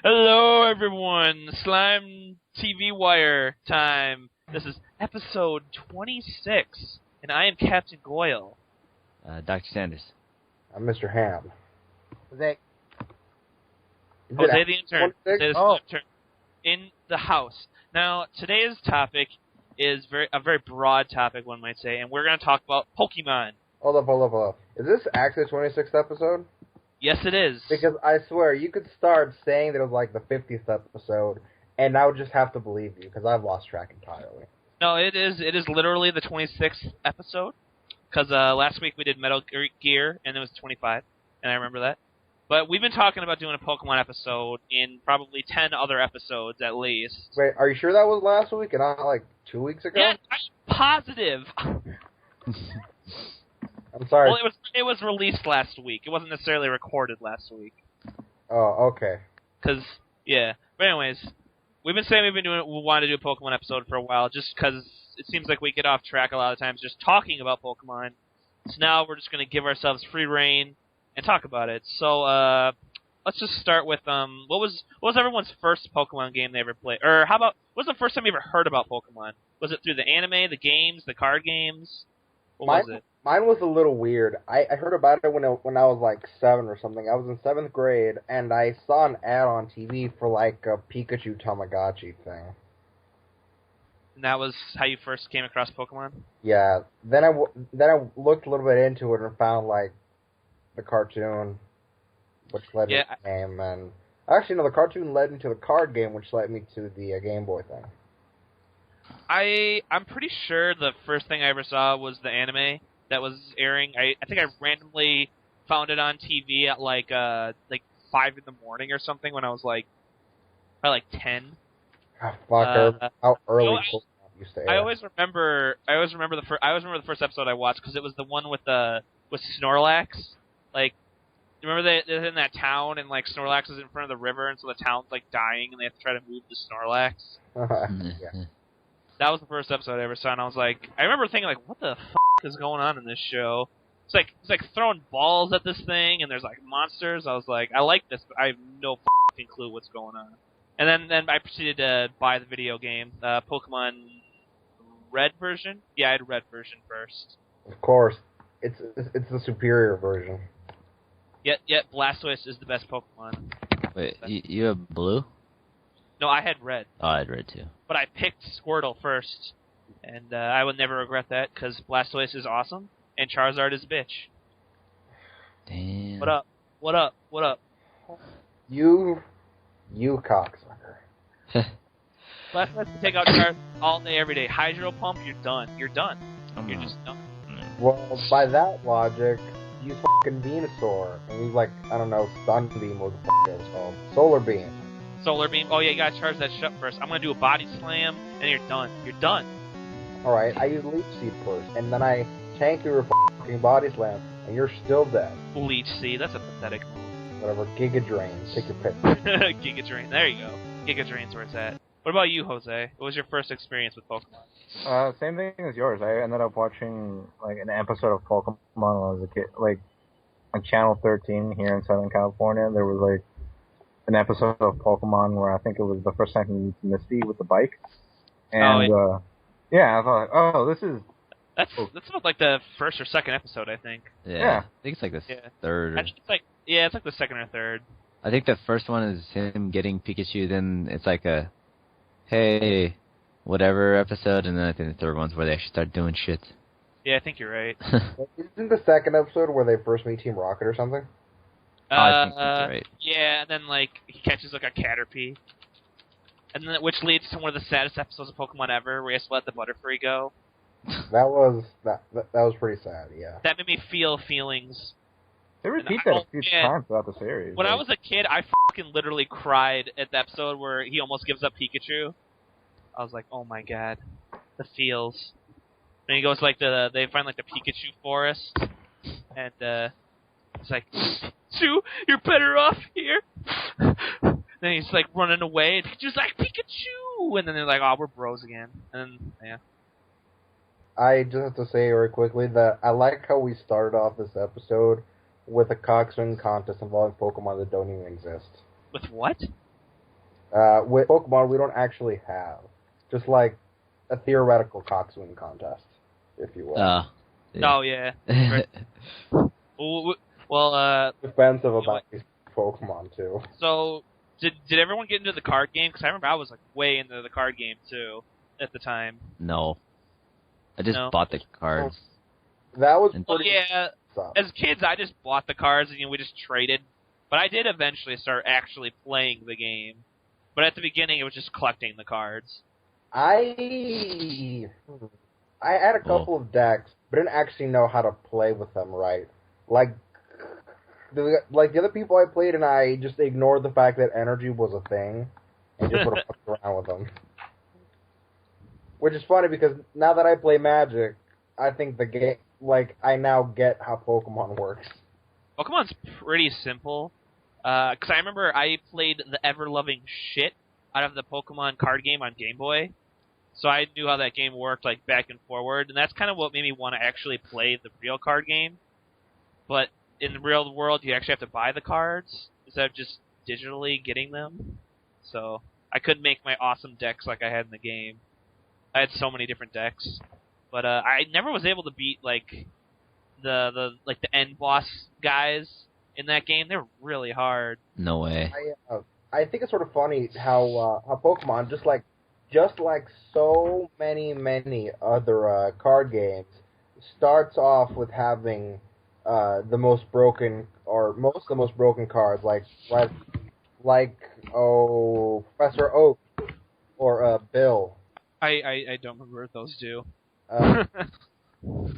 Hello, everyone. Slime TV Wire time. This is episode 26, and I am Captain Goyle. Dr. Sanders. I'm Mr. Ham. Jose. Jose the intern. Jose the Oh. intern. In the house. Now, today's topic is a very broad topic, one might say, and we're going to talk about Pokemon. Hold up. Is this actually the 26th episode? Yes, it is. Because I swear, you could start saying that it was like the 50th episode, and I would just have to believe you, because I've lost track entirely. No, it is literally the 26th episode, because last week we did Metal Gear, and it was 25, and I remember that. But we've been talking about doing a Pokemon episode in probably 10 other episodes at least. Wait, are you sure that was last week and not like 2 weeks ago? Yeah, I'm positive. I'm sorry. Well, it was released last week. It wasn't necessarily recorded last week. Oh, okay. But anyways, we've been saying we want to do a Pokemon episode for a while, just because it seems like we get off track a lot of times just talking about Pokemon. So now we're just going to give ourselves free reign and talk about it. So let's just start with what was everyone's first Pokemon game they ever played? Or what was the first time you ever heard about Pokemon? Was it through the anime, the games, the card games? What was it? Mine was a little weird. I heard about it when I was like 7 or something. I was in 7th grade, and I saw an ad on TV for like a Pikachu Tamagotchi thing. And that was how you first came across Pokemon? Yeah. Then I looked a little bit into it and found like the cartoon, which led to the game, and actually no, the cartoon led into the card game, which led me to the Game Boy thing. I'm pretty sure the first thing I ever saw was the anime that was airing. I think I randomly found it on TV at like 5 in the morning or something when I was probably 10. How early used to air. I always remember the first episode I watched because it was the one with Snorlax. Like, remember they're in that town and like Snorlax is in front of the river and so the town's like dying and they have to try to move the Snorlax. Yeah. That was the first episode I ever saw, and I was like, I remember thinking like, what the f*** is going on in this show? It's like throwing balls at this thing, and there's like monsters. I was like, I like this, but I have no f***ing clue what's going on. And then I proceeded to buy the video game, Pokemon Red version. Yeah, I had Red version first. Of course, it's the superior version. Yet Blastoise is the best Pokemon. Wait, you have blue? No, I had Red. Oh, I had red too. But I picked Squirtle first, and I would never regret that because Blastoise is awesome and Charizard is a bitch. Damn. What up? You cocksucker. Blastoise can take out Charizard all day, every day. Hydro Pump, you're done. You're done. You're just done. Well, by that logic, use fucking Venusaur and use like, I don't know, Sunbeam or what the f*** it's called. Solar Beam. Solar Beam. Oh yeah, you gotta charge that shit up first. I'm gonna do a Body Slam, and you're done. You're done. Alright, I use Leech Seed first, and then I tank your fucking Body Slam, and you're still dead. Leech Seed, that's a pathetic move. Whatever, Giga Drain, take your pick. Giga Drain, there you go. Giga Drain's where it's at. What about you, Jose? What was your first experience with Pokemon? Same thing as yours. I ended up watching like an episode of Pokemon when I was a kid. Like on Channel 13 here in Southern California, there was like an episode of Pokemon where I think it was the first time you meet Misty with the bike. And I thought, That's about like the first or second episode, I think. Yeah. I think it's like the third. I think it's like the second or third. I think the first one is him getting Pikachu, then it's like a hey, whatever episode, and then I think the third one's where they actually start doing shit. Yeah, I think you're right. Isn't the second episode where they first meet Team Rocket or something? I think that's right. Yeah, and then like he catches like a Caterpie, and then which leads to one of the saddest episodes of Pokemon ever, where he has to let the Butterfree go. That was pretty sad. Yeah. That made me feel feelings. They repeat that a few times throughout the series. When I was a kid, I fucking literally cried at the episode where he almost gives up Pikachu. I was like, oh my god, the feels. And he goes like they find like the Pikachu forest, and it's like, Pikachu, you're better off here. Then he's like running away, and Pikachu's like, Pikachu! And then they're like, oh, we're bros again. And yeah. I just have to say very quickly that I like how we started off this episode with a cockswing contest involving Pokemon that don't even exist. With what? With Pokemon, we don't actually have. Just like a theoretical coxswain contest, if you will. Oh, yeah. Right. Well, Defensive about these Pokemon, too. So, did everyone get into the card game? Because I remember I was like way into the card game too at the time. No. I just bought the cards. That was Well, pretty yeah. tough. As kids, I just bought the cards and we just traded. But I did eventually start actually playing the game. But at the beginning, it was just collecting the cards. I had a couple of decks, but didn't actually know how to play with them right. Like the other people I played, and I just ignored the fact that energy was a thing, and just sort of fucked around with them. Which is funny because now that I play Magic, I think the game, I now get how Pokemon works. Pokemon's pretty simple. Because I remember I played the ever-loving shit out of the Pokemon card game on Game Boy. So I knew how that game worked, back and forward. And that's kind of what made me want to actually play the real card game. But in the real world, you actually have to buy the cards instead of just digitally getting them. So I couldn't make my awesome decks like I had in the game. I had so many different decks. But I never was able to beat, the end boss guys in that game. They're really hard. No way. I think it's sort of funny how Pokemon, just like so many other card games, starts off with having the most broken, or most of the most broken cards, Professor Oak or Bill. I don't remember what those do.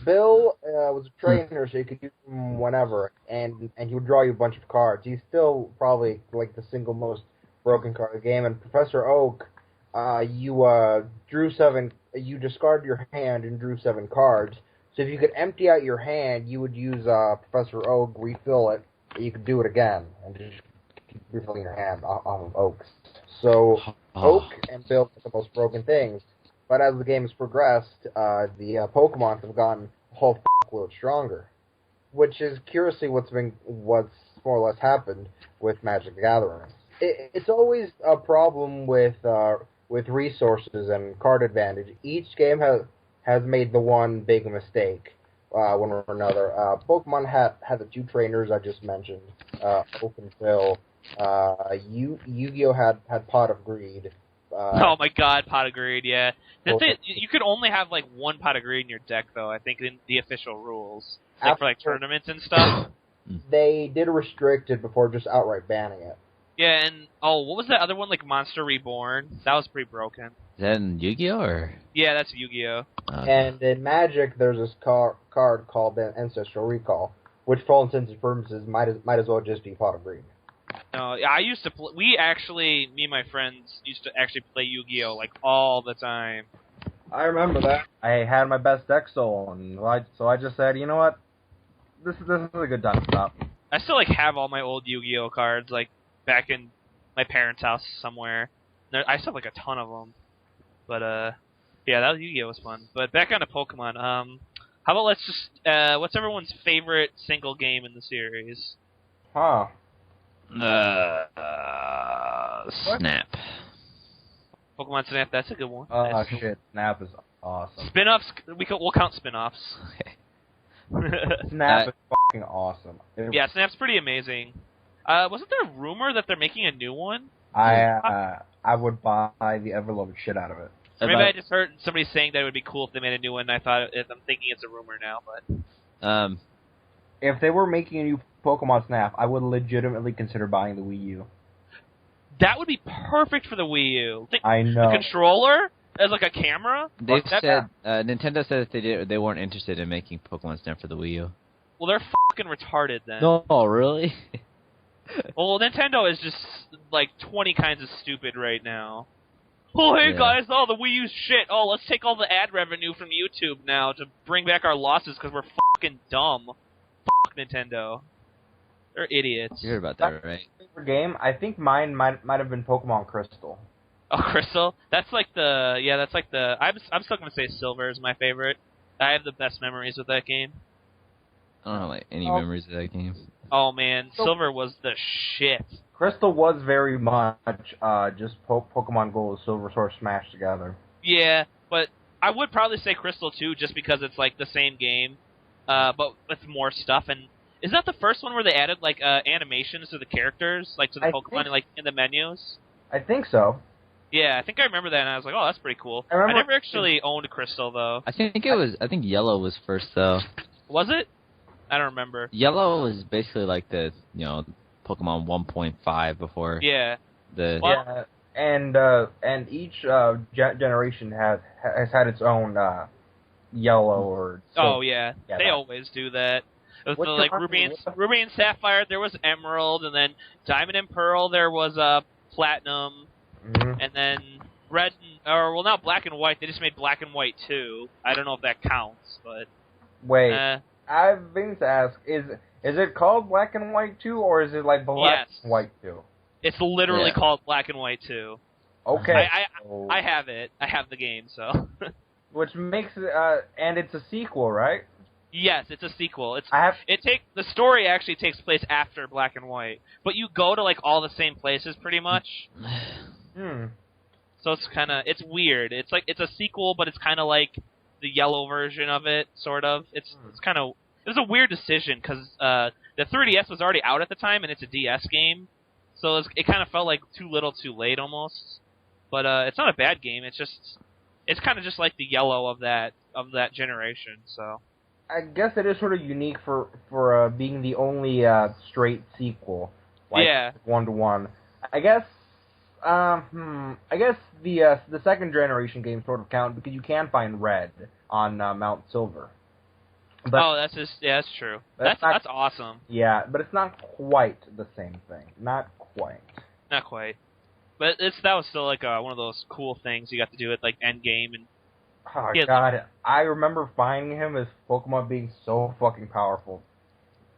Bill was a trainer, so you could use him whenever, and he would draw you a bunch of cards. He's still probably the single most broken card of the game. And Professor Oak, you discarded your hand and drew 7 cards. So if you could empty out your hand, you would use Professor Oak, refill it, and you could do it again, and just keep refilling your hand off of Oaks. So Oak and Bill are the most broken things. But as the game has progressed, the Pokemon have gotten a whole fuckload stronger, which is curiously what's more or less happened with Magic the Gathering. It's always a problem with resources and card advantage. Each game has made the one big mistake, one or another. Pokemon had the 2 trainers I just mentioned, Oak and Phil. Yu-Gi-Oh had Pot of Greed. Oh my god, Pot of Greed, yeah. That's it. You could only have 1 Pot of Greed in your deck, though, I think, in the official rules. For tournaments and stuff. They did restrict it before just outright banning it. Yeah, and, what was that other one, Monster Reborn? That was pretty broken. Is that in Yu-Gi-Oh, or? Yeah, that's Yu-Gi-Oh. And in Magic, there's this card called Ancestral Recall, which for all intents and purposes might as well just be Pot of Greed. No, I used to me and my friends used to actually play Yu-Gi-Oh! All the time. I remember that. I had my best deck stolen, so I just said, you know what? This is a good time to stop. I still, have all my old Yu-Gi-Oh! Cards, back in my parents' house somewhere. I still have, a ton of them. But, yeah, that was Yu-Gi-Oh! Was fun. But back on to Pokemon, how about let's just, what's everyone's favorite single game in the series? Huh. Snap. Pokemon Snap, that's a good one. Oh, shit. Snap is awesome. Spin-offs, we'll count spin-offs. Okay. Snap is fucking awesome. Yeah, Snap's pretty amazing. Wasn't there a rumor that they're making a new one? I would buy the ever-loving shit out of it. Maybe I just heard somebody saying that it would be cool if they made a new one, and I'm thinking it's a rumor now, but... If they were making a new Pokemon Snap, I would legitimately consider buying the Wii U. That would be perfect for the Wii U. I know. The controller as a camera? They've said, Nintendo said that they weren't interested in making Pokemon Snap for the Wii U. Well, they're fucking retarded then. No, really? Well, Nintendo is just 20 kinds of stupid right now. Oh, hey guys, the Wii U's shit. Oh, let's take all the ad revenue from YouTube now to bring back our losses because we're fucking dumb. Fuck Nintendo. They're idiots. You heard about that, right? Favorite game? I think mine might have been Pokemon Crystal. Oh, Crystal? That's I'm still gonna say Silver is my favorite. I have the best memories with that game. I don't have any memories of that game. Oh man, Silver was the shit. Crystal was very much just Pokemon Gold Silver Sword smashed together. Yeah, but I would probably say Crystal too, just because it's like the same game, but with more stuff. And is that the first one where they added like animations to the characters, like to the Pokemon, like in the menus? I think so. Yeah, I think I remember that, and I was like, oh, that's pretty cool. I never actually owned Crystal though. I think Yellow was first though. Was it? I don't remember. Yellow was basically like the Pokemon 1.5 before. Yeah. Yeah, and each generation has had its own Yellow or. Oh yeah, they always do that. With the, like Ruby and Sapphire, there was Emerald, and then Diamond and Pearl, there was Platinum, and then Red, not Black and White. They just made Black and White too. I don't know if that counts, but wait, I've been to ask: is it called Black and White 2, or is it like Black and White 2? It's literally called Black and White 2. Okay, I have it. I have the game, so. Which makes it, and it's a sequel, right? Yes, it's a sequel. The story actually takes place after Black and White, but you go to like all the same places pretty much. So it's weird. It's like it's a sequel, but it's kind of like the yellow version of it, sort of. It was a weird decision because the 3DS was already out at the time, and it's a DS game, so it kind of felt like too little, too late almost. But it's not a bad game. It's kind of just like the yellow of that generation. So I guess it is sort of unique for being the only straight sequel. Like 1-to-1. I guess the second generation games sort of count because you can find Red on Mount Silver. But, that's true. That's awesome. Yeah, but it's not quite the same thing. Not quite. But that was still like one of those cool things you got to do at like Endgame and. Oh god, I remember finding him as Pokemon being so fucking powerful.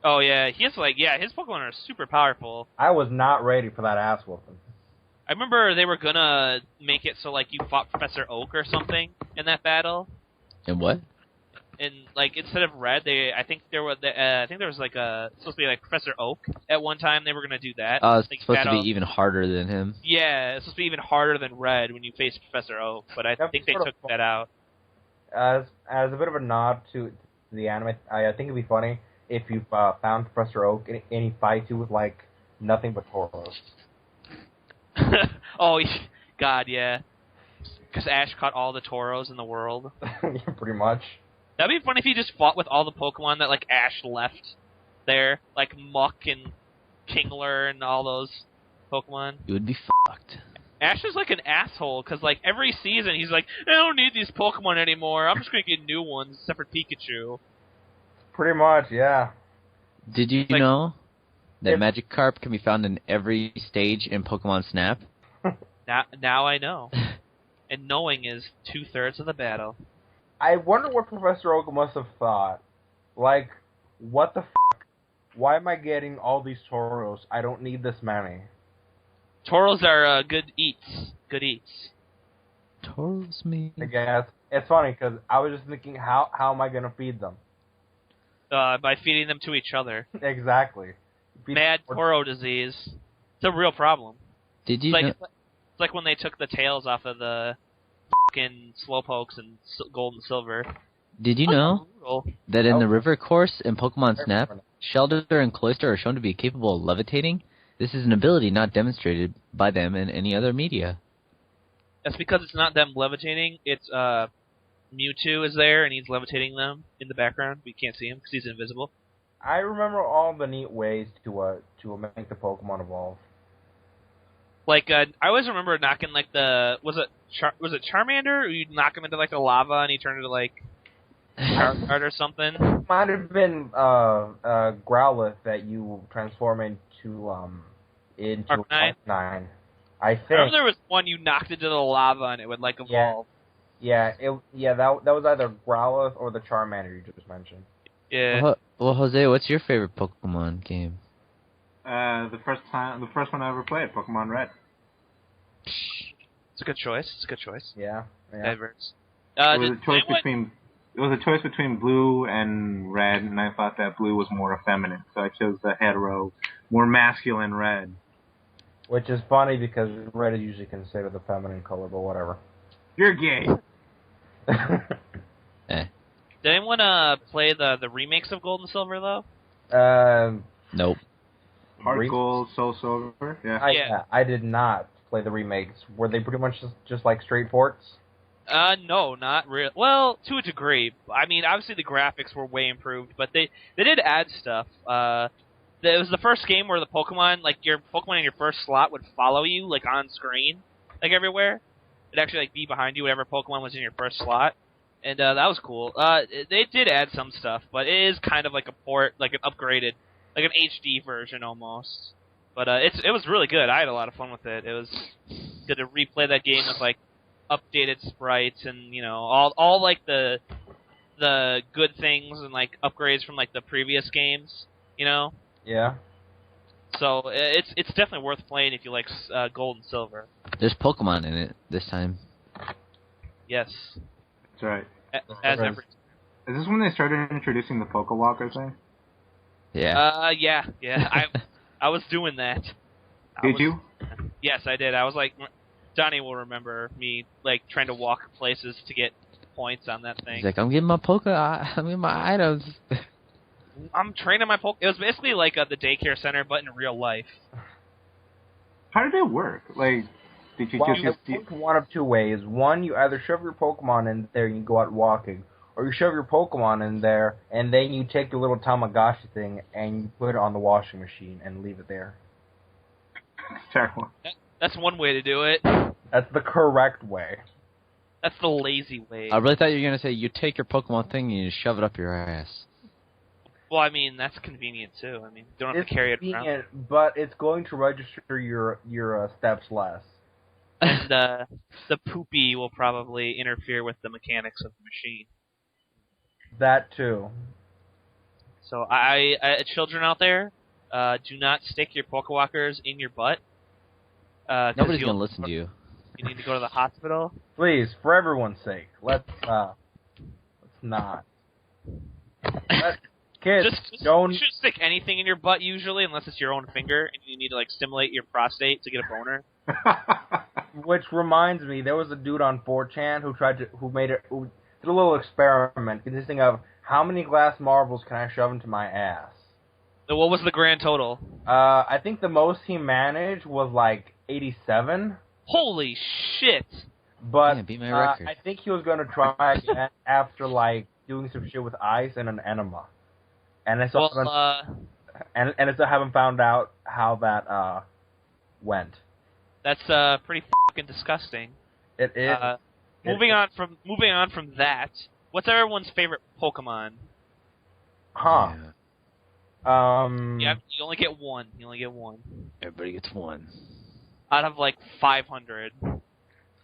Oh yeah, his Pokemon are super powerful. I was not ready for that ass whooping. I remember they were gonna make it so like you fought Professor Oak or something in that battle. And what? And like instead of Red, I think there was like supposed to be like Professor Oak at one time. They were gonna do that. It's supposed to be even harder than him. Yeah, it's supposed to be even harder than Red when you face Professor Oak. But I think they took that out. As a bit of a nod to the anime, I think it'd be funny if you found Professor Oak and he fights you with like nothing but Tauros. Oh God, yeah. Because Ash caught all the Tauros in the world. Yeah, pretty much. That'd be funny if he just fought with all the Pokemon that like Ash left there, like Muck and Kingler and all those Pokemon. You would be fucked. Ash is like an asshole because like every season he's like, I don't need these Pokemon anymore. I'm just gonna get new ones, except for Pikachu. Pretty much, yeah. Did you know that Magikarp can be found in every stage in Pokemon Snap? Now I know. And knowing is 2/3 of the battle. I wonder what Professor Oak must have thought. Like, what the fuck? Why am I getting all these Tauros? I don't need this many. Tauros are good eats. Good eats. Tauros me. I guess. It's funny, because I was just thinking, how am I going to feed them? By feeding them to each other. Exactly. Mad Toro disease. It's a real problem. Did you It's like when they took the tails off of the fucking Slowpokes and Gold and Silver. Did you know that in the river course in Pokemon Snap, Shelter and Cloyster are shown to be capable of levitating? This is an ability not demonstrated by them in any other media. That's because it's not them levitating. It's Mewtwo is there and he's levitating them in the background. We can't see him because he's invisible. I remember all the neat ways to make the Pokemon evolve. Like I always remember knocking like was it Charmander? Or you'd knock him into like the lava and he turned into like Charizard or something. Might have been Growlithe that you transform into Arcanine. I think. I remember there was one you knocked into the lava and it would like evolve. Yeah, that was either Growlithe or the Charmander you just mentioned. Yeah. Well, Jose, what's your favorite Pokemon game? The first one I ever played, Pokemon Red. It's a good choice. Yeah. Diverse. It was a choice between Blue and Red, and I thought that Blue was more effeminate, so I chose the hetero, more masculine Red. Which is funny because red is usually considered the feminine color, but whatever. You're gay. Did anyone play the remakes of Gold and Silver though? Nope. Heart Gold, Soul Silver. Yeah. I did not play the remakes. Were they pretty much just like straight ports? No, not really. Well, to a degree. I mean, obviously the graphics were way improved, but they did add stuff. It was the first game where the Pokemon, like your Pokemon in your first slot, would follow you like on screen, like everywhere. It'd actually like be behind you, whatever Pokemon was in your first slot, and that was cool. They did add some stuff, but it is kind of like a port, like an upgraded, like an HD version almost. But it was really good. I had a lot of fun with it. It was good to replay that game with like updated sprites and all like the good things and like upgrades from like the previous games. Yeah. So it's definitely worth playing if you like Gold and Silver. There's Pokemon in it this time. Yes. That's right. As every. Is this when they started introducing the Pokewalker thing? Yeah. Yeah. I was doing that. Did you? Yes, I did. I was like, Johnny will remember me like trying to walk places to get points on that thing. He's like, I'm getting my I'm getting my items. I'm training my Pokemon. It was basically like the daycare center, but in real life. How did it work? Like, did you just one of two ways. One, you either shove your Pokemon in there and you go out walking, or you shove your Pokemon in there and then you take the little Tamagotchi thing and you put it on the washing machine and leave it there. Terrible. That's one way to do it. That's the correct way. That's the lazy way. I really thought you were gonna say you take your Pokemon thing and you shove it up your ass. Well, I mean, that's convenient, too. I mean, you don't have to carry it around. But it's going to register your steps less. And the poopy will probably interfere with the mechanics of the machine. That, too. So, children out there, do not stick your Pokewalkers in your butt. Nobody's going to listen to you. You need to go to the hospital. Please, for everyone's sake, let's not. Kids, don't... You should stick anything in your butt usually, unless it's your own finger, and you need to like stimulate your prostate to get a boner. Which reminds me, there was a dude on 4chan who did a little experiment consisting of how many glass marbles can I shove into my ass. So what was the grand total? I think the most he managed was like 87. Holy shit! But yeah, beat my record. I think he was going to try again after like doing some shit with ice and an enema. And I still haven't found out how that went. That's pretty fucking disgusting. It is. Moving on from that, what's everyone's favorite Pokemon? Huh. Yeah, you only get one. Everybody gets one. Out of like 500.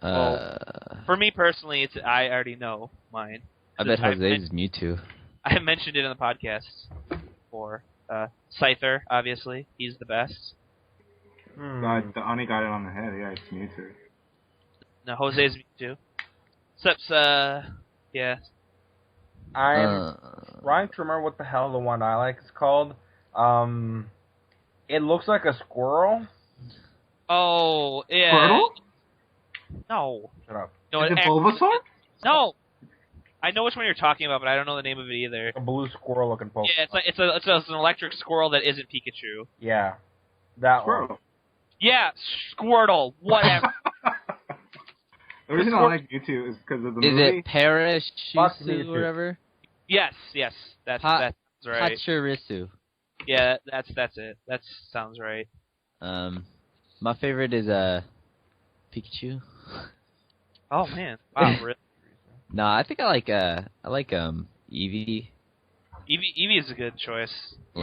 For me personally, I already know mine. I bet Jose's is Mewtwo. I mentioned it in the podcast before. Scyther, obviously. He's the best. The Ani got it on the head. Yeah, it's Mewtwo. No, Jose's Mewtwo. Except, yeah. I'm trying to remember what the hell the one I like is called. It looks like a squirrel. Oh, yeah. Squirtle? No. Shut up. No, is it Bulbasaur? No. I know which one you're talking about, but I don't know the name of it either. A blue squirrel looking Pokemon. Yeah, it's an electric squirrel that isn't Pikachu. Yeah. That Squirtle. one. Yeah, Squirtle. Whatever. The reason I like Mewtwo is because of the movie. Is it Parashutsu or whatever? Yes, that's right. Pachirisu. Yeah, that's it. That sounds right. My favorite is Pikachu. Oh man, wow, really? No, I think I like Eevee. Eevee is a good choice. Do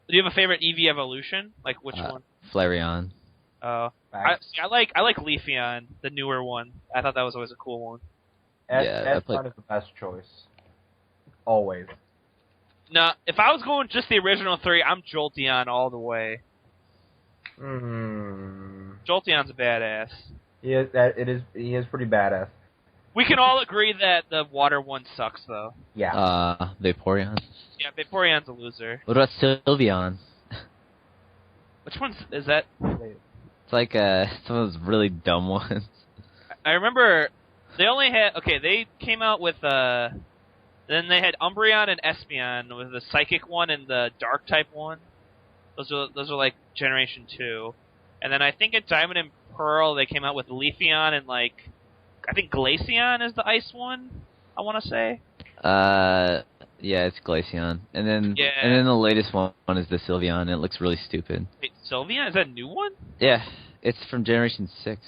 you have a favorite Eevee evolution? Like which one? Flareon. I like Leafeon, the newer one. I thought that was always a cool one. That's kind of the best choice. Always. No, if I was going just the original three, I'm Jolteon all the way. Jolteon's a badass. He is pretty badass. We can all agree that the water one sucks, though. Yeah. Vaporeon. Yeah, Vaporeon's a loser. What about Sylveon? Which ones is that? It's like some of those really dumb ones. I remember they only had they came out with then they had Umbreon and Espeon with the Psychic one and the Dark type one. Those are like Generation 2. And then I think in Diamond and Pearl they came out with Leafeon and like I think Glaceon is the Ice one, I want to say. Yeah, it's Glaceon. And then the latest one is the Sylveon, and it looks really stupid. Wait, Sylveon? Is that a new one? Yeah, it's from Generation 6.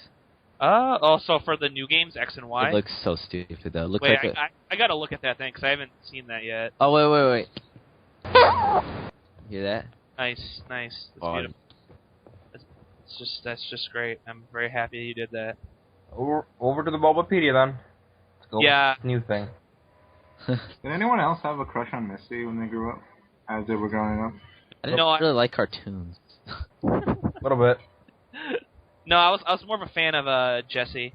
Also for the new games, X and Y? It looks so stupid, though. It looks wait, like I gotta look at that thing, because I haven't seen that yet. Oh, wait. Hear that? Nice. That's beautiful. That's just great. I'm very happy you did that. Over to the Bulbapedia, then. Let's go with this new thing. Did anyone else have a crush on Misty when they grew up? As they were growing up? I don't really like cartoons. A little bit. No, I was more of a fan of Jessie.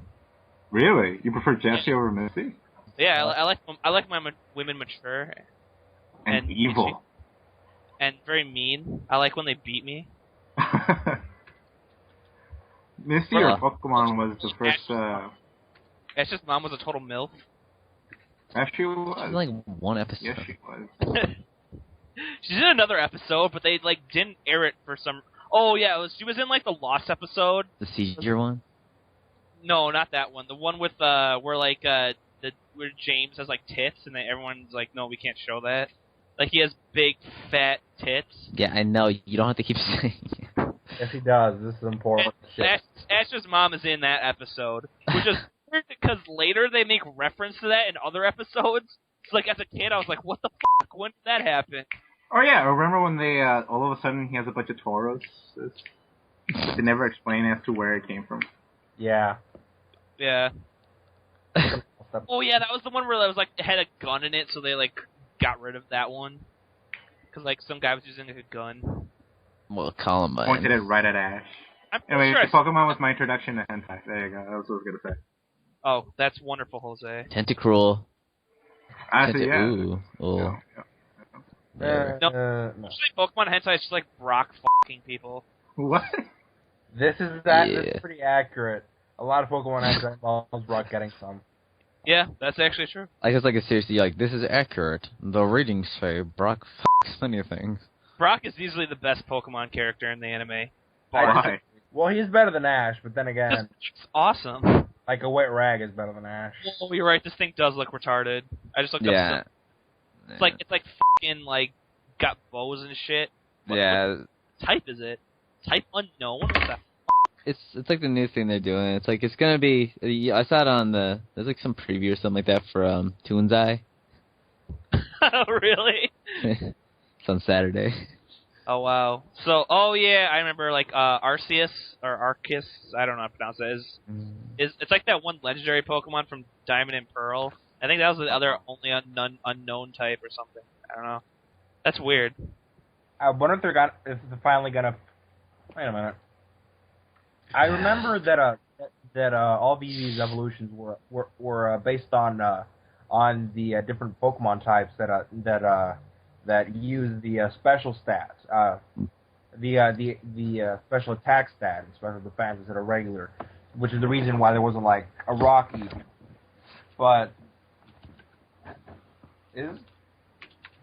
Really? You prefer Jessie over Misty? Yeah, I like my women mature and evil and very mean. I like when they beat me. Misty or Pokemon was the first. It's just mom was a total MILF. Actually, was. She's like one episode. Yes, she was. She's in another episode, but they like didn't air it for some. Oh yeah, she was in like the Lost episode. The seizure one? No, not that one. The one with where James has like tits, and everyone's like, no, we can't show that. Like he has big fat tits. Yeah, I know. You don't have to keep saying it. Yes, he does. This is important shit. Ash's mom is in that episode, which is weird because later they make reference to that in other episodes. It's like as a kid, I was like, what the fuck? When did that happen? Oh yeah, remember when they all of a sudden he has a bunch of Tauros? They never explain as to where it came from. Yeah. Yeah. Oh yeah, that was the one where it was like it had a gun in it, so they like got rid of that one because like some guy was using like, a gun. Well, Columbine pointed it right at Ash. Anyway, sure Pokemon was my introduction to hentai. There you go. That's what I was gonna say. Oh, that's wonderful, Jose. Tentacruel. Yeah. Ooh. No. Usually Pokemon hentai is just like Brock fucking people. What? This is pretty accurate. A lot of Pokemon hentai involves Brock getting some. Yeah, that's actually true. I guess like a seriously like this is accurate. The ratings say Brock fucks plenty of things. Brock is easily the best Pokemon character in the anime. Why? Well, he's better than Ash, but then again, it's awesome. Like a wet rag is better than Ash. Well, you're right. This thing does look retarded. I just looked up. Yeah. It's like fucking like got bows and shit. What type is it? Type unknown. What's that? It's like the new thing they're doing. It's like it's gonna be. I saw it on there's like some preview or something like that for Toon's Eye. Really? It's on Saturday. Oh wow. So yeah, I remember like Arceus or Arceus, I don't know how to pronounce it. Is it's like that one legendary Pokemon from Diamond and Pearl. I think that was the other only unknown type or something. I don't know. That's weird. I wonder if they're finally gonna. Wait a minute. I remember that all these evolutions were based on the different Pokemon types that use the special stats, the special attack stat and special defense instead of regular, which is the reason why there wasn't like a Rocky. But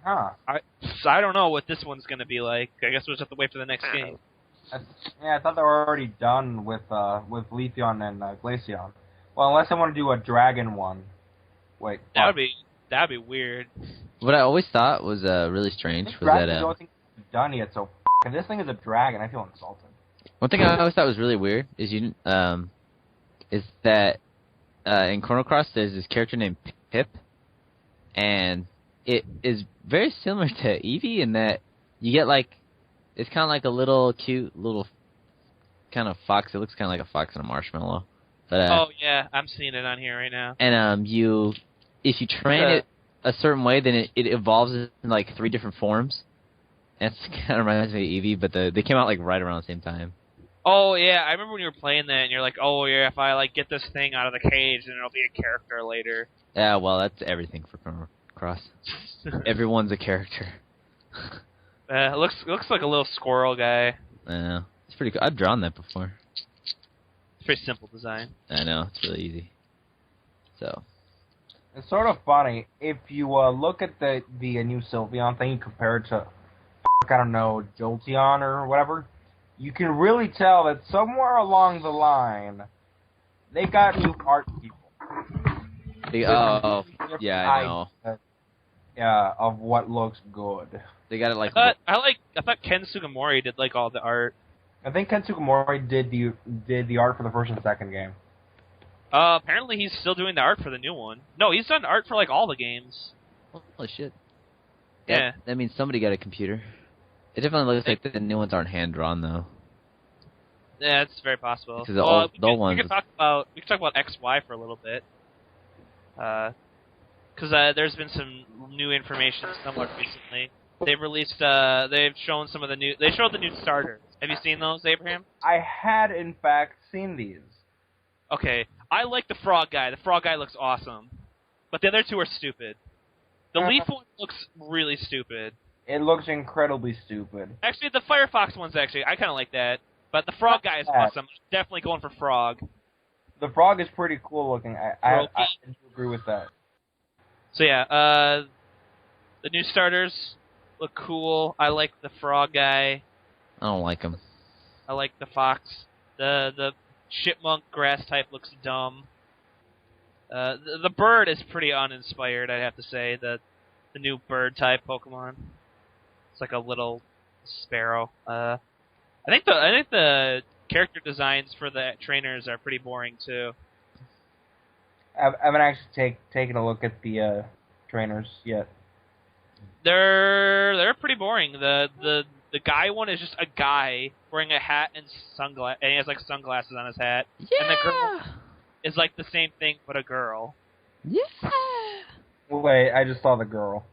I don't know what this one's gonna be like. I guess we'll just have to wait for the next game. I thought they were already done with Leafeon and Glaceon. Well, unless I want to do a dragon one. Wait. That'd be weird. What I always thought was really strange was that the only thing that's done yet. So if this thing is a dragon, I feel insulted. One thing I always thought was really weird is that in Chrono Cross there's this character named Pip, and it is very similar to Eevee in that you get like it's kind of like a little cute little kind of fox. It looks kind of like a fox and a marshmallow. But oh yeah, I'm seeing it on here right now. And if you train it a certain way, then it evolves in like 3 different forms. And it kind of reminds me of Eevee, but they came out like right around the same time. Oh yeah, I remember when you were playing that, and you're like, oh yeah, if I like get this thing out of the cage, then it'll be a character later. Yeah, well that's everything for Chrono Cross. Everyone's a character. It looks like a little squirrel guy. Yeah, it's pretty cool. I've drawn that before. It's pretty simple design. I know, it's really easy. So. It's sort of funny if you look at the new Sylveon thing, you compare it to I don't know Jolteon or whatever. You can really tell that somewhere along the line they got new art people. Oh, yeah, I know. Yeah, of what looks good. They got it like. I thought Ken Sugimori did like all the art. I think Ken Sugimori did the art for the first and second game. Apparently he's still doing the art for the new one. No, he's done art for like all the games. Holy shit. Yeah. That means somebody got a computer. It definitely looks like the new ones aren't hand drawn though. Yeah, it's very possible. Because the old ones. We can talk about XY for a little bit. Because there's been some new information somewhat recently. They've released. They've shown some of the new. They showed the new starters. Have you seen those, Abraham? I had in fact seen these. Okay, I like the frog guy. The frog guy looks awesome, but the other two are stupid. The leaf one looks really stupid. It looks incredibly stupid. Actually, the Firefox one's I kind of like that. But the frog guy is awesome. Definitely going for frog. The frog is pretty cool looking. I do agree with that. So yeah, the new starters look cool. I like the frog guy. I don't like him. I like the fox. The chipmunk grass type looks dumb. The bird is pretty uninspired, I'd have to say. The new bird type Pokemon. It's like a little sparrow. I think the character designs for the trainers are pretty boring too. I haven't actually taken a look at the trainers yet. They're pretty boring. The guy one is just a guy wearing a hat and sunglasses, and he has like sunglasses on his hat. Yeah. And the girl is like the same thing but a girl. Yeah. Wait, I just saw the girl.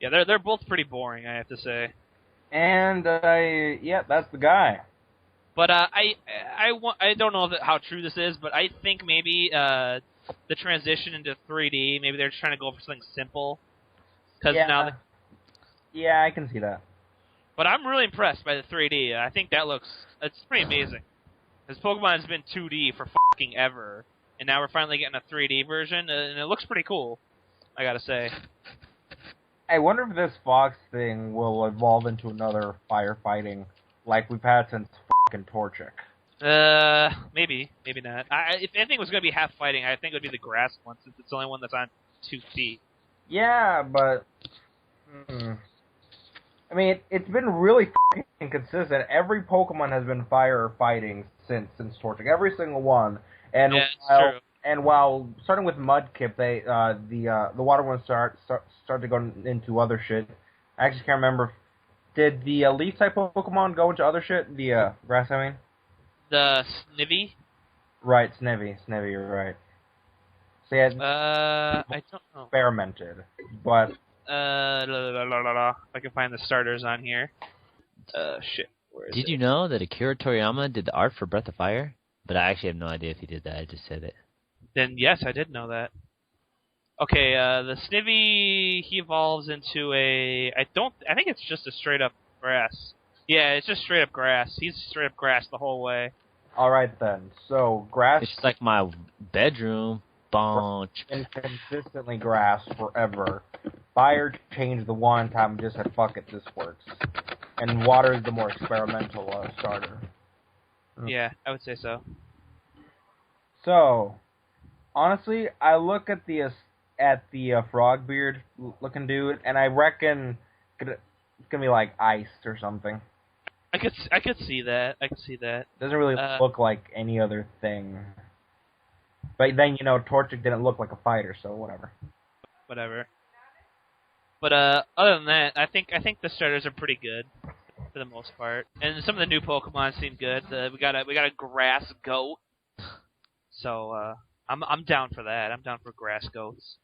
Yeah, they're both pretty boring, I have to say. And yeah, that's the guy. But I don't know how true this is, but I think maybe the transition into 3D, maybe they're trying to go for something simple. Yeah, I can see that. But I'm really impressed by the 3D. I think it's pretty amazing. Because Pokemon has been 2D for fucking ever, and now we're finally getting a 3D version, and it looks pretty cool, I gotta say. I wonder if this Fox thing will evolve into another firefighting like we've had since fucking Torchic. Maybe not. If anything was going to be half fighting, I think it would be the grass one, since it's the only one that's on 2 feet. Yeah, but I mean, it's been really fucking consistent. Every Pokemon has been firefighting since Torchic, every single one. And yeah, true. And while starting with Mudkip, the water ones started to go into other shit. I actually can't remember. Did the leaf type Pokemon go into other shit? The grass, I mean. The Snivy. Right, Snivy, you're right. So yeah, I don't know. Experimented, but if I can find the starters on here. Shit. Where is it? Did you know that Akira Toriyama did the art for Breath of Fire? But I actually have no idea if he did that. I just said it. Then yes, I did know that. Okay, the Snivy, he evolves into I think it's just a straight up grass. Yeah, it's just straight up grass. He's straight up grass the whole way. Alright then. So grass It's just like my bedroom. Bonch. been consistently grass forever. Fire changed the one time and just said, fuck it, this works. And water is the more experimental starter. Yeah, I would say so. So, honestly, I look at the Frogbeard looking dude, and I reckon it's gonna be like iced or something. I could see that. Doesn't really look like any other thing. But then Torchic didn't look like a fighter, so whatever. Whatever. But other than that, I think the starters are pretty good for the most part, and some of the new Pokemon seem good. We got a grass goat, so I'm down for that. I'm down for grass goats.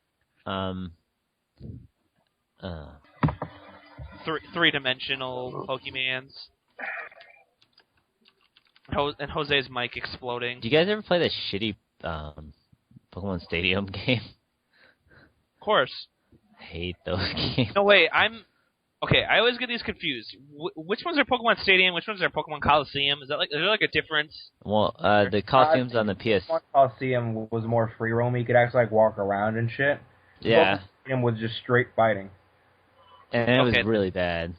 Three-dimensional Pokemans. And Jose's mic exploding. Do you guys ever play that shitty Pokemon Stadium game? Of course. I hate those games. No, wait, Okay, I always get these confused. Which ones are Pokemon Stadium? Which ones are Pokemon Coliseum? Is there like a difference? Well, the costumes on the PS. Pokemon Coliseum was more free roam. You could actually like walk around and shit. Yeah, Pokemon Stadium was just straight fighting. and it was Okay. really bad.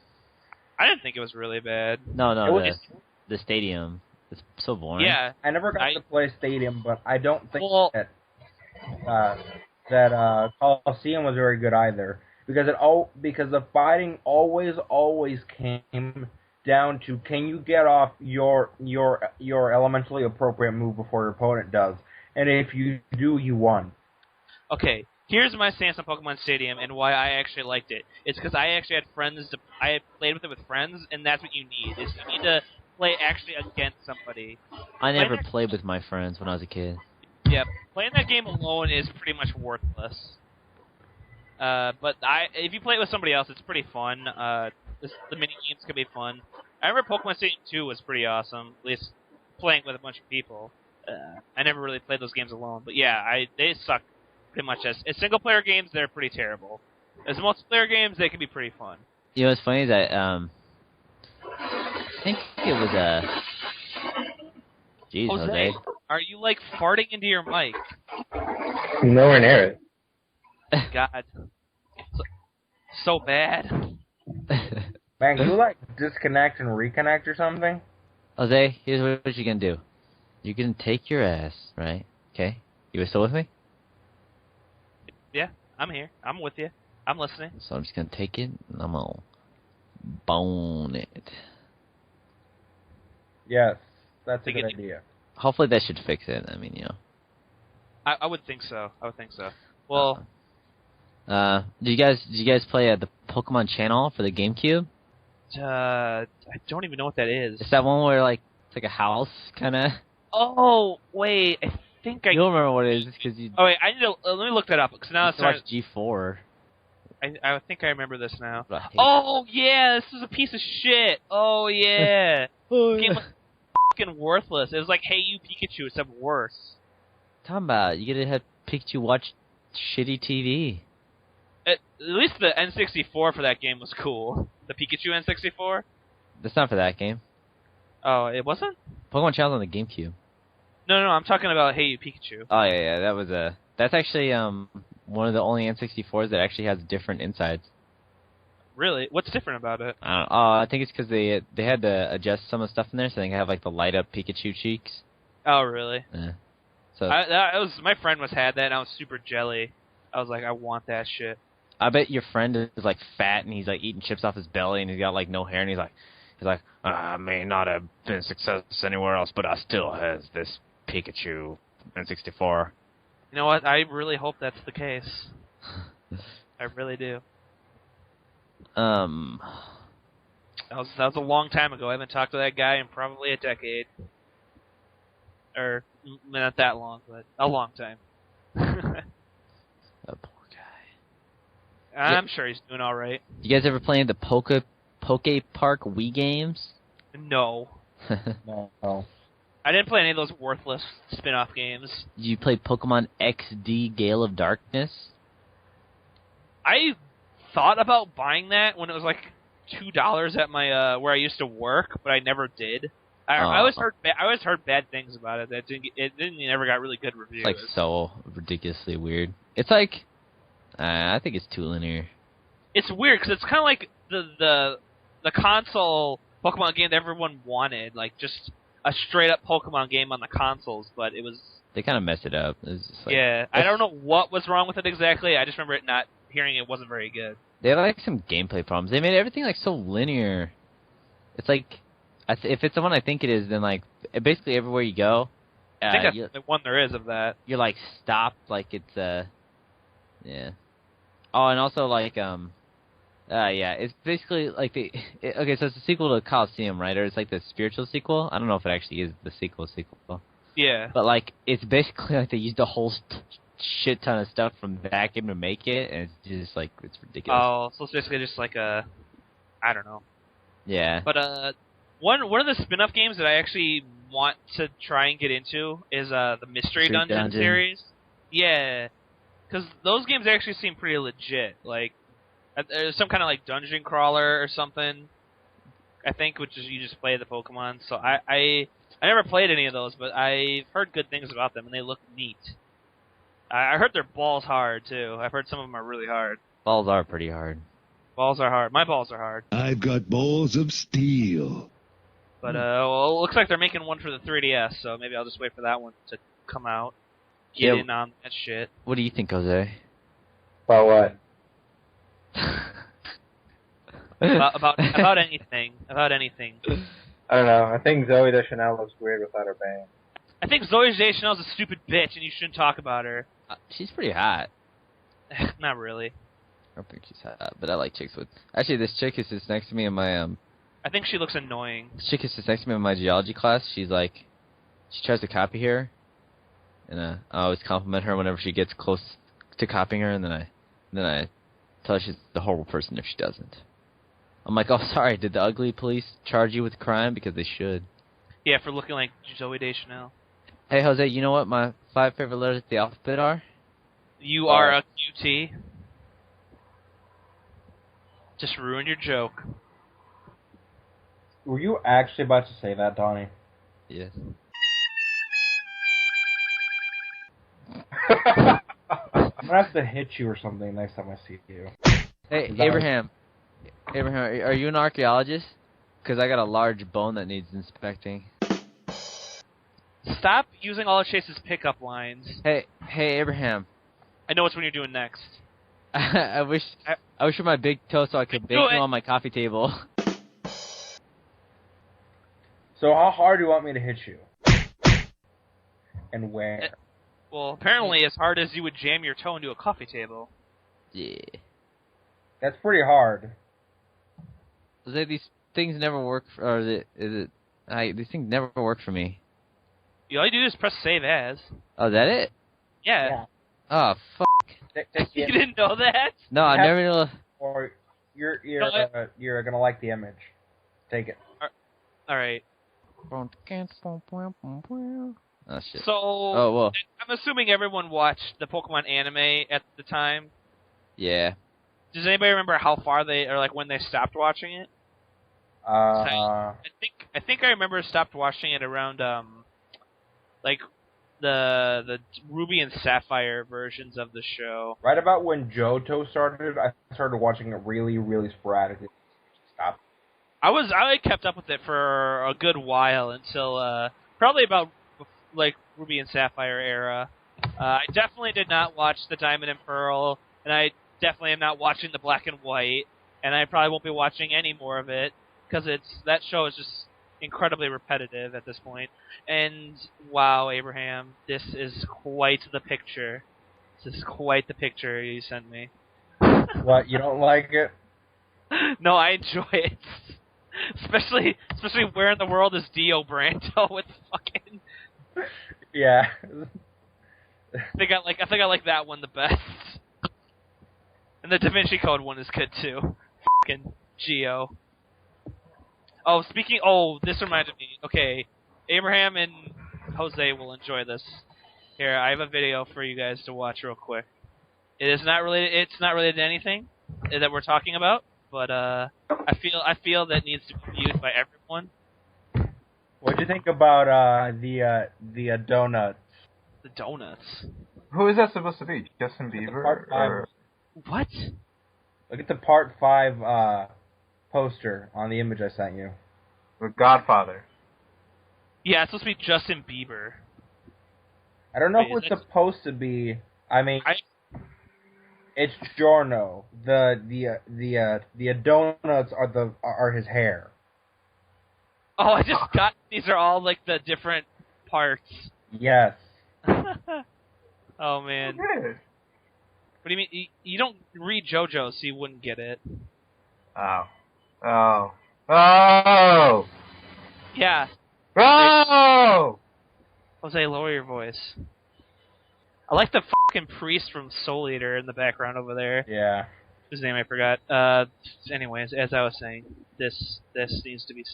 I didn't think it was really bad. No, It was, the stadium. It's so boring. Yeah. I never got to play Stadium, but I don't think Well, that Coliseum was very good either, because because the fighting always came down to, can you get off your elementally appropriate move before your opponent does, and if you do, you won. okay. Here's my stance on Pokemon Stadium and why I actually liked it. It's because I actually had friends. I had played with it with friends, and that's what you need. Is you need to play actually against somebody. I never played with my friends when I was a kid. Yeah, playing that game alone is pretty much worthless. But if you play it with somebody else, it's pretty fun. The mini games can be fun. I remember Pokemon Stadium 2 was pretty awesome. At least playing with a bunch of people. I never really played those games alone, but yeah, they suck pretty much. As single player games, they're pretty terrible. As multiplayer games, they can be pretty fun. You know what's funny is that I think it was Jeez, Jose. Are you like farting into your mic? Nowhere near it. God, so bad. Man, can you like disconnect and reconnect or something? Jose, here's what you're gonna do. You're gonna take your ass, right? Okay? You still with me? Yeah, I'm here. I'm with you. I'm listening. So I'm just gonna take it and I'm gonna bone it. Yes, that's a good idea. Hopefully that should fix it. I mean, you know. I would think so. Well, did you guys play the Pokemon Channel for the GameCube? I don't even know what that is. It's that one where like it's like a house kind of. Oh wait, I think You don't remember what it is because you. Oh wait, I need to let me look that up because now it's watch G4. I think I remember this now. I hate Oh yeah, this is a piece of shit. Oh yeah, Oh, game was fucking worthless. It was like Hey You Pikachu, except worse. Talking about you gotta have Pikachu watch shitty TV. At least the N64 for that game was cool. The Pikachu N64. That's not for that game. Oh, it wasn't? Pokemon Channel's on the GameCube. No, I'm talking about Hey You Pikachu. Oh yeah, that was that's actually one of the only N64s that actually has different insides. Really? What's different about it? I don't. I think it's because they had to adjust some of the stuff in there, so they can have like the light up Pikachu cheeks. Oh, really? Yeah. So my friend had that, and I was super jelly. I was like, I want that shit. I bet your friend is like fat and he's like eating chips off his belly and he's got like no hair and he's like I may not have been a success anywhere else, but I still has this Pikachu N64. You know what? I really hope that's the case. I really do. That was a long time ago. I haven't talked to that guy in probably a decade. Or not that long, but a long time. Oh, poor guy. I'm sure he's doing all right. You guys ever playing the Poke Park Wii games? No. No. I didn't play any of those worthless spin-off games. You played Pokemon XD Gale of Darkness? I thought about buying that when it was like $2 at my where I used to work, but I never did. I always heard bad things about it. It never got really good reviews. It's like so ridiculously weird. It's like I think it's too linear. It's weird because it's kind of like the console Pokemon game that everyone wanted, like just a straight up Pokemon game on the consoles. But it was they kind of messed it up. It was just like, yeah, I don't know what was wrong with it exactly. I just remember hearing it wasn't very good. They had like some gameplay problems. They made everything like so linear. It's like if it's the one I think it is, then like basically everywhere you go, I think that's the one there is of that. You're like stopped, like it's yeah. Oh, and also like yeah, it's basically like okay, so it's a sequel to Coliseum, right? Or it's like the spiritual sequel. I don't know if it actually is the sequel. Yeah. But like it's basically like they used a whole shit ton of stuff from that game to make it, and it's just like it's ridiculous. Oh, so it's basically just like I don't know. Yeah. But one of the spin-off games that I actually want to try and get into is the Mystery Dungeon series. Yeah, because those games actually seem pretty legit. Like There's some kind of like dungeon crawler or something. I think, which is you just play the Pokemon. So I never played any of those, but I've heard good things about them, and they look neat. I heard their balls hard too. I've heard some of them are really hard. Balls are pretty hard. Balls are hard. My balls are hard. I've got balls of steel. But well, it looks like they're making one for the 3DS, so maybe I'll just wait for that one to come out. Get in on that shit. What do you think, Jose? About what? about anything. About anything. I don't know. I think Zoe Deschanel looks weird without her bang. I think Zoe Deschanel's a stupid bitch, and you shouldn't talk about her. She's pretty hot. Not really. I don't think she's hot, but I like chicks with... Actually, this chick who sits next to me in my, I think she looks annoying. This chick who sits next to me in my geology class, she's like... She tries to copy her, and I always compliment her whenever she gets close to copying her, and then I tell her she's a horrible person if she doesn't. I'm like, oh, sorry, did the ugly police charge you with crime? Because they should. Yeah, for looking like Zoe Deschanel. Hey, Jose, you know what my 5 favorite letters of the alphabet are? You are a QT. Just ruined your joke. Were you actually about to say that, Donnie? Yes. I'm gonna have to hit you or something next time I see you. Hey, Abraham, are you an archaeologist? Because I got a large bone that needs inspecting. Stop using all of Chase's pickup lines. Hey, Abraham. I know which one you're doing next. I wish for my big toe so I could bake them on my coffee table. So how hard do you want me to hit you? And where? Well, apparently as hard as you would jam your toe into a coffee table. Yeah. That's pretty hard. These things never work, these things never work for me. All you do is press save as. Oh, is that it? Yeah. Oh, fuck. You didn't know that? No, I never knew. Or you're gonna like the image. Take it. All right. Oh, shit. So, oh, well. I'm assuming everyone watched the Pokemon anime at the time. Yeah. Does anybody remember how far when they stopped watching it? I think I remember stopped watching it around the Ruby and Sapphire versions of the show. Right about when Johto started, I started watching it really, really sporadically. Stop. I kept up with it for a good while until probably about like Ruby and Sapphire era. I definitely did not watch the Diamond and Pearl, and I definitely am not watching the Black and White, and I probably won't be watching any more of it because that show is just incredibly repetitive at this point. And wow, Abraham, this is quite the picture. This is quite the picture you sent me. What, you don't like it? No, I enjoy it. Especially where in the world is Dio Brando with fucking... Yeah. I think I like that one the best. And the Da Vinci Code one is good too. Fucking Geo. This reminded me. Okay, Abraham and Jose will enjoy this. Here, I have a video for you guys to watch real quick. It's not related to anything that we're talking about, but I feel that needs to be viewed by everyone. What'd you think about the donuts? The donuts. Who is that supposed to be? Justin Bieber? Or... What? Look at the Part 5 poster on the image I sent you. The Godfather. Yeah, it's supposed to be Justin Bieber. I don't know who it's supposed to be. I mean, it's Giorno. The donuts are his hair. Oh, I just got these are all like the different parts. Yes. Oh man. Good. What do you mean? You don't read JoJo, so you wouldn't get it. Oh. Oh! Yeah. Oh! Jose, lower your voice. I like the fucking priest from Soul Eater in the background over there. Yeah. Whose name I forgot. Anyways, as I was saying, this needs to be...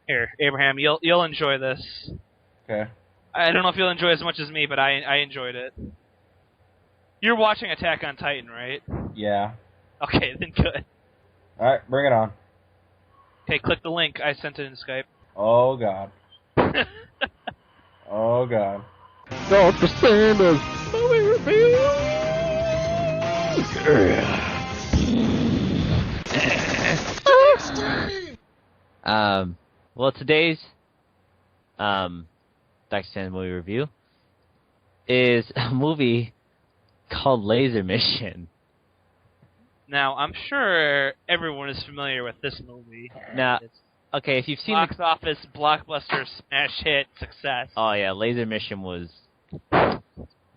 Here, Abraham, you'll enjoy this. Okay. I don't know if you'll enjoy it as much as me, but I enjoyed it. You're watching Attack on Titan, right? Yeah. Okay, then good. Alright, bring it on. Okay, click the link. I sent it in Skype. Oh, God. Oh, God. Dr. Sanders movie review. Well, today's Dr. Sanders movie review is a movie called Laser Mission. Now, I'm sure everyone is familiar with this movie. Now, It's okay, if you've seen box office, blockbuster, smash hit, success. oh yeah, Laser Mission was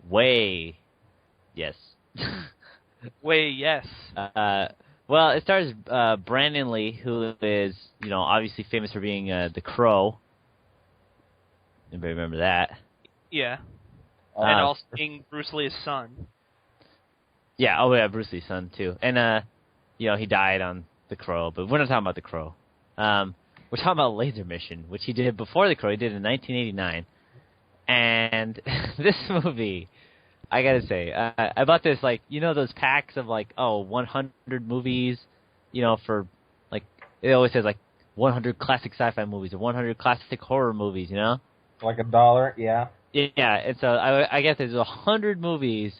way yes. Way, yes. Well, it stars Brandon Lee, who is, obviously famous for being the Crow. Anybody remember that? Yeah. And also being Bruce Lee's son. Yeah, oh yeah, Bruce Lee's son too. And he died on The Crow, but we're not talking about The Crow. We're talking about Laser Mission, which he did before The Crow. He did in 1989. And this movie, I gotta say, I bought this, those packs of, 100 movies, for, it always says, 100 classic sci-fi movies or 100 classic horror movies, Like $1, yeah. Yeah, and so I guess there's 100 movies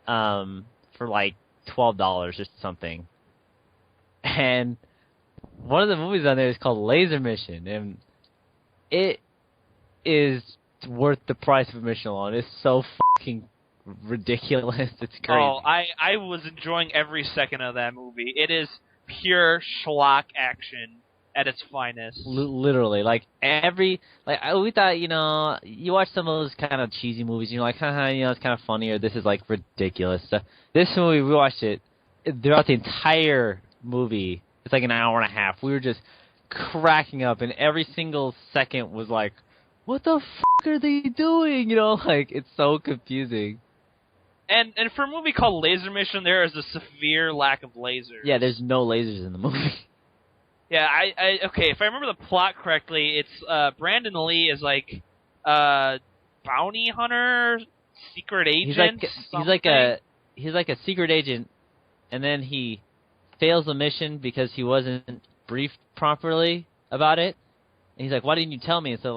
for, $12 or something. And one of the movies on there is called Laser Mission, and it is worth the price of admission alone. It's so fucking ridiculous. It's crazy. Oh, I was enjoying every second of that movie. It is pure schlock action at its finest. Literally, we thought, you watch some of those kind of cheesy movies, and you're like, haha, it's kind of funny, or this is, ridiculous stuff. This movie, we watched it throughout the entire movie. It's an hour and a half. We were just cracking up, and every single second was like, what the fuck are they doing? It's so confusing. And for a movie called Laser Mission, there is a severe lack of lasers. Yeah, there's no lasers in the movie. Yeah, okay, if I remember the plot correctly, it's Brandon Lee is bounty hunter, secret agent. He's like a secret agent, and then he fails a mission because he wasn't briefed properly about it. And he's like, why didn't you tell me? And so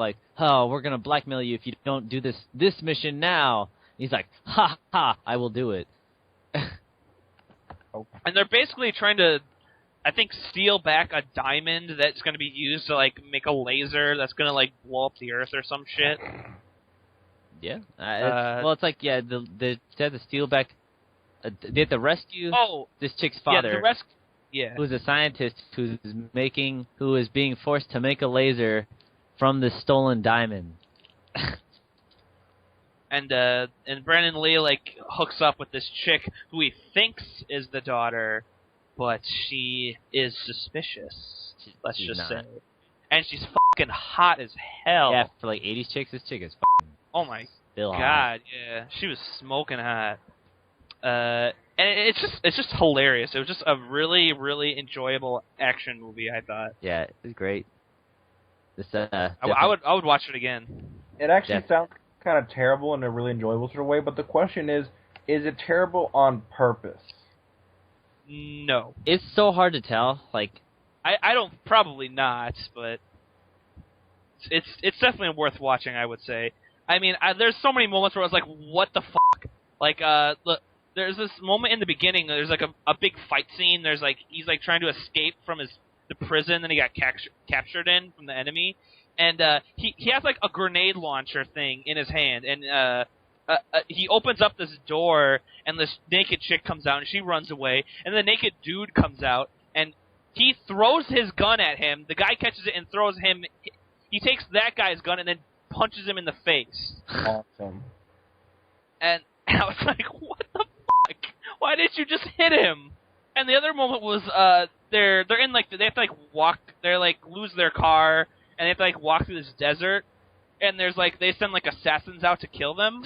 we're gonna blackmail you if you don't do this mission now. And he's like, ha ha, I will do it. And they're basically trying to, I think, steal back a diamond that's going to be used to make a laser that's going to blow up the Earth or some shit. Yeah. They had to steal back. They had to rescue this chick's father. Who's a scientist who is being forced to make a laser from the stolen diamond. And Brandon Lee hooks up with this chick who he thinks is the daughter, but she is suspicious. Let's just say, and she's fucking hot as hell. Yeah, for 80s chicks, this chick is fucking. Oh my god, hot. Yeah, she was smoking hot. And it's just hilarious. It was just a really, really enjoyable action movie, I thought. Yeah, it was great. This I would watch it again. It actually sounds kind of terrible in a really enjoyable sort of way, but the question is it terrible on purpose? No. It's so hard to tell. I don't, probably not, but it's definitely worth watching, I would say. I mean, there's so many moments where I was like, what the fuck? Look, there's this moment in the beginning, there's a big fight scene, there's he's trying to escape from the prison that he got captured in from the enemy, and he has a grenade launcher thing in his hand, and he opens up this door, and this naked chick comes out, and she runs away, and the naked dude comes out, and he throws his gun at him, the guy catches it and throws him, he takes that guy's gun and then punches him in the face. Awesome. And I was like, what the fuck? Why didn't you just hit him? And the other moment was, they're in they have to walk, they're lose their car, and they have to walk through this desert, and there's they send assassins out to kill them.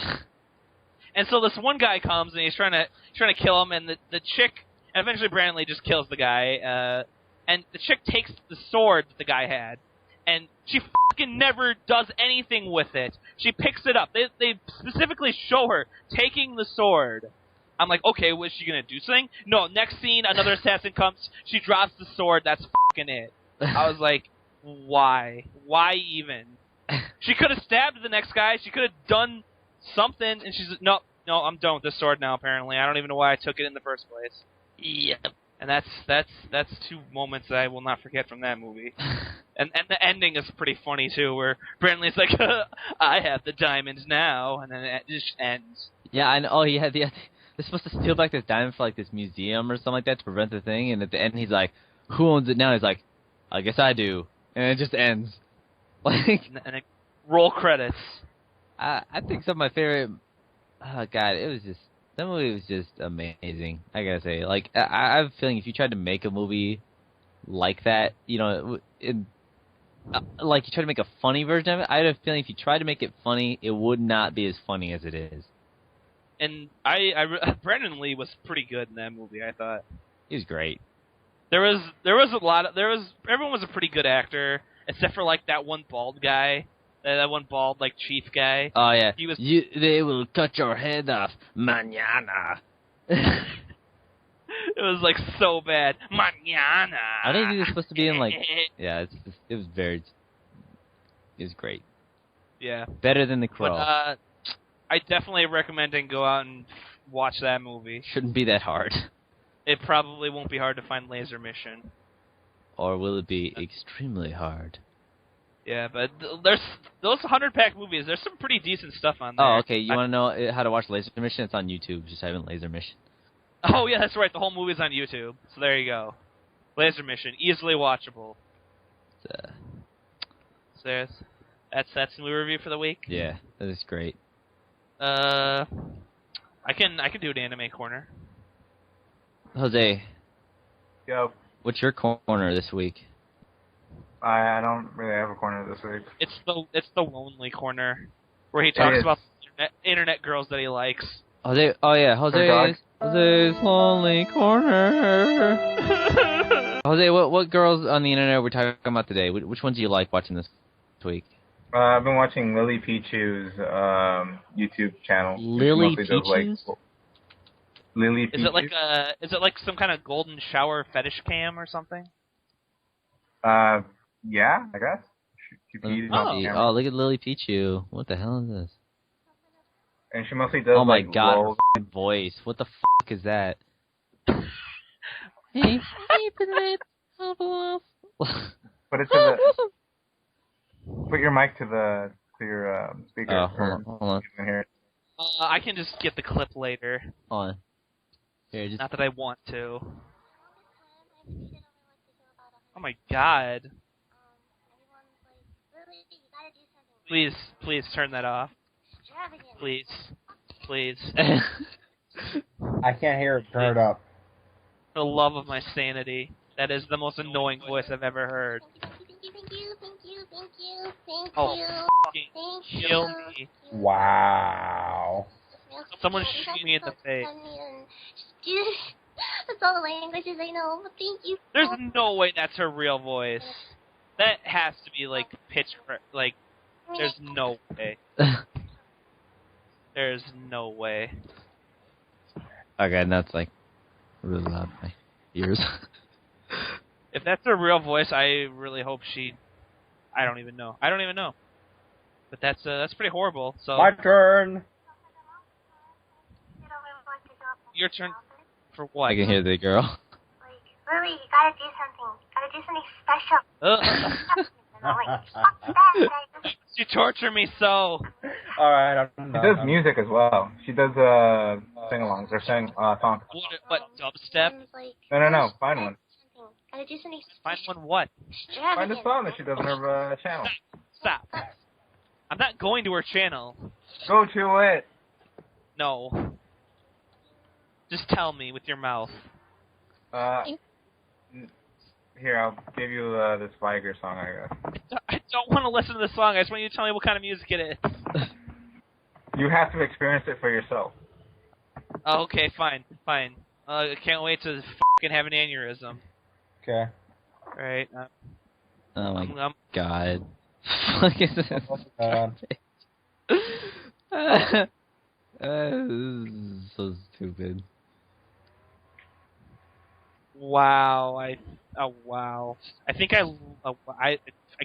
And so this one guy comes and he's trying to kill him, and the chick, and eventually Brandon Lee just kills the guy, and the chick takes the sword that the guy had, and she fucking never does anything with it. She picks it up. They specifically show her taking the sword, I'm like, okay, what is she gonna do? Something? No. Next scene, another assassin comes. She drops the sword. That's fucking it. I was like, why? Why even? She could have stabbed the next guy. She could have done something. And she's no, I'm done with this sword now. Apparently, I don't even know why I took it in the first place. Yep. And that's 2 moments that I will not forget from that movie. And the ending is pretty funny too, where Brandley's like, "I have the diamonds now," and then it just ends. Yeah, I know. Oh, yeah, they're supposed to steal back this diamond for like this museum or something like that to prevent the thing. And at the end, he's like, "Who owns it now?" He's like, "I guess I do," and it just ends. Like, and it, roll credits. I think some of my favorite. Oh God, that movie was just amazing. I gotta say, like, I have a feeling if you tried to make a movie like that, like you try to make a funny version of it, I have a feeling if you tried to make it funny, it would not be as funny as it is. And Brandon Lee was pretty good in that movie. I thought He was great. everyone was a pretty good actor, except for like that one bald guy, that one bald like chief guy. Oh yeah, He was. They will cut your head off, mañana. It was like so bad. Mañana. I think he was supposed to be in like. Yeah, it was great. Yeah. Better than The Crow. But I definitely recommend and go out and watch that movie. Shouldn't be that hard. It probably won't be hard to find Laser Mission. Or will it be extremely hard? Yeah, but there's those 100-pack movies. There's some pretty decent stuff on there. Oh, okay. You want to know how to watch Laser Mission? It's on YouTube. Just type in Laser Mission. Oh yeah, that's right. The whole movie's on YouTube. So there you go. Laser Mission, easily watchable. So that's the movie review for the week. Yeah, that is great. I can do an anime corner. Jose, Yo, what's your corner this week? I don't really have a corner this week. It's the lonely corner where he talks about internet girls that he likes. Jose's lonely corner. Jose, what girls on the internet we're talking about today? Which ones do you like watching this week? I've been watching Lily Pichu's YouTube channel. Lily Pichu's? Lily Pichu. Is it like some kind of golden shower fetish cam or something? Yeah, I guess. She pees on the camera. Oh, look at Lily Pichu. What the hell is this? And she mostly does. Oh my like, God, roles. her voice. What the fuck is that? Hey, Put it to the. Put your mic to your speaker. Oh, hold on. You can hear it. I can just get the clip later. Hold on. Here, just. Not that I want to. Oh my God. Please turn that off. Please. I can't hear it. Turn it up. For the love of my sanity. That is the most annoying voice I've ever heard. Oh, fucking kill me. Wow. Someone shoot me in the face. That's all the languages I know, but thank you. There's no way that's her real voice. That has to be like pitch like. There's no way. There's no way. Okay, that's like really loud in my ears. If that's her real voice, I really hope she. I don't even know. But that's pretty horrible. So My turn. your turn for what? I can hear the girl. Like, Lily, you gotta do something. Gotta do something special. Like, fuck that, guys. You torture me so. Alright, She does music as well. She does sing-alongs or songs. What dubstep? Like, No. Find one. gotta do something Find one what? Find a song that she does on her channel. Stop. I'm not going to her channel. Go to it. No. Just tell me with your mouth. Here, I'll give you this Viger song I got. I don't want to listen to the song. I just want you to tell me what kind of music it is. You have to experience it for yourself. Oh, okay, fine. I can't wait to fucking have an aneurysm. Okay. Right. Oh my God. Fuck is this? This is so stupid. Wow, wow. I think I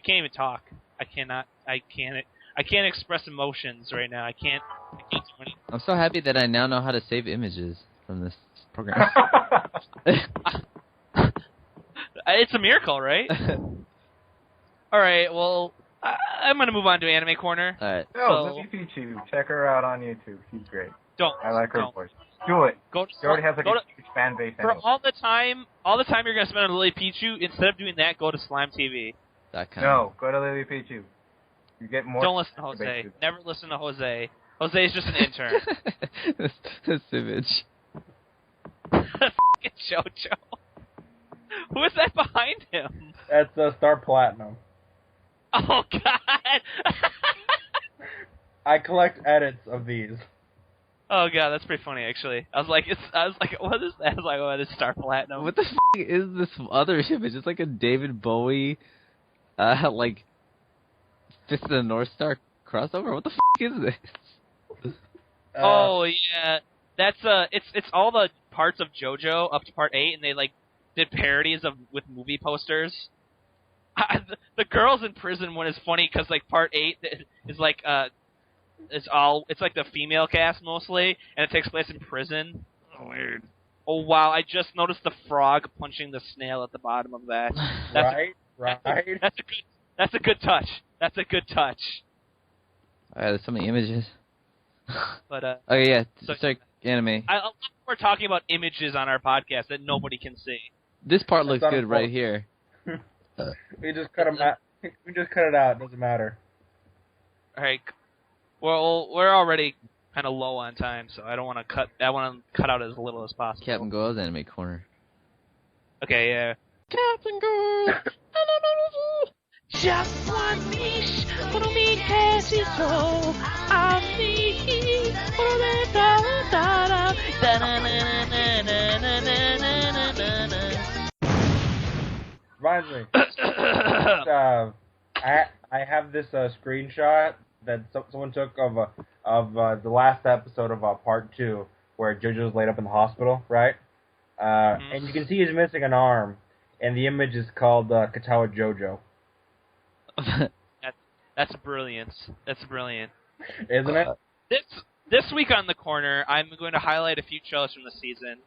can't even talk. I can't express emotions right now. I can't do anything. I'm so happy that I now know how to save images from this program. It's a miracle, right? All right, well, I'm going to move on to Anime Corner. All right. No, Lily Pichu. Check her out on YouTube. She's great. I like her voice. Do it. She already has like a huge fan base. For anyway. all the time you're going to spend on Lily Pichu, instead of doing that, go to Slime TV. No, go to Lily Pichu. You get more. Don't listen to Jose. Never listen to Jose. Jose is just an intern. this image. Fucking JoJo. Who is that behind him? That's Star Platinum. Oh God! I collect edits of these. Oh God, that's pretty funny actually. I was like, what is that? I was like, oh, it's Star Platinum. What the f*** is this other image? It's like a David Bowie, like Fist of the North Star crossover. What the f*** is this? Oh yeah, that's it's all the parts of JoJo up to part 8, and they like did parodies with movie posters. The girls in prison one is funny because like part 8 is like it's like the female cast mostly, and it takes place in prison. Oh, weird. Oh wow, I just noticed the frog punching the snail at the bottom of that. Right. That's a good touch. That's a good touch. Alright, there's so many images. But okay, yeah. so, Start anime. I love we're talking about images on our podcast that nobody can see. This part looks good right here. We just cut them out. We just cut it out. It doesn't matter. All right. Well, we're already kind of low on time, so I don't want to cut. I want to cut out as little as possible. Captain Gore's anime corner. Okay, yeah. Captain Gore. Just one wish for me, so I'm me. Reminds me. I have this screenshot that someone took of the last episode of part 2, where JoJo's laid up in the hospital, right? And you can see he's missing an arm, and the image is called Katawa JoJo. That's brilliant. That's brilliant, isn't it? This week on the corner, I'm going to highlight a few shows from the season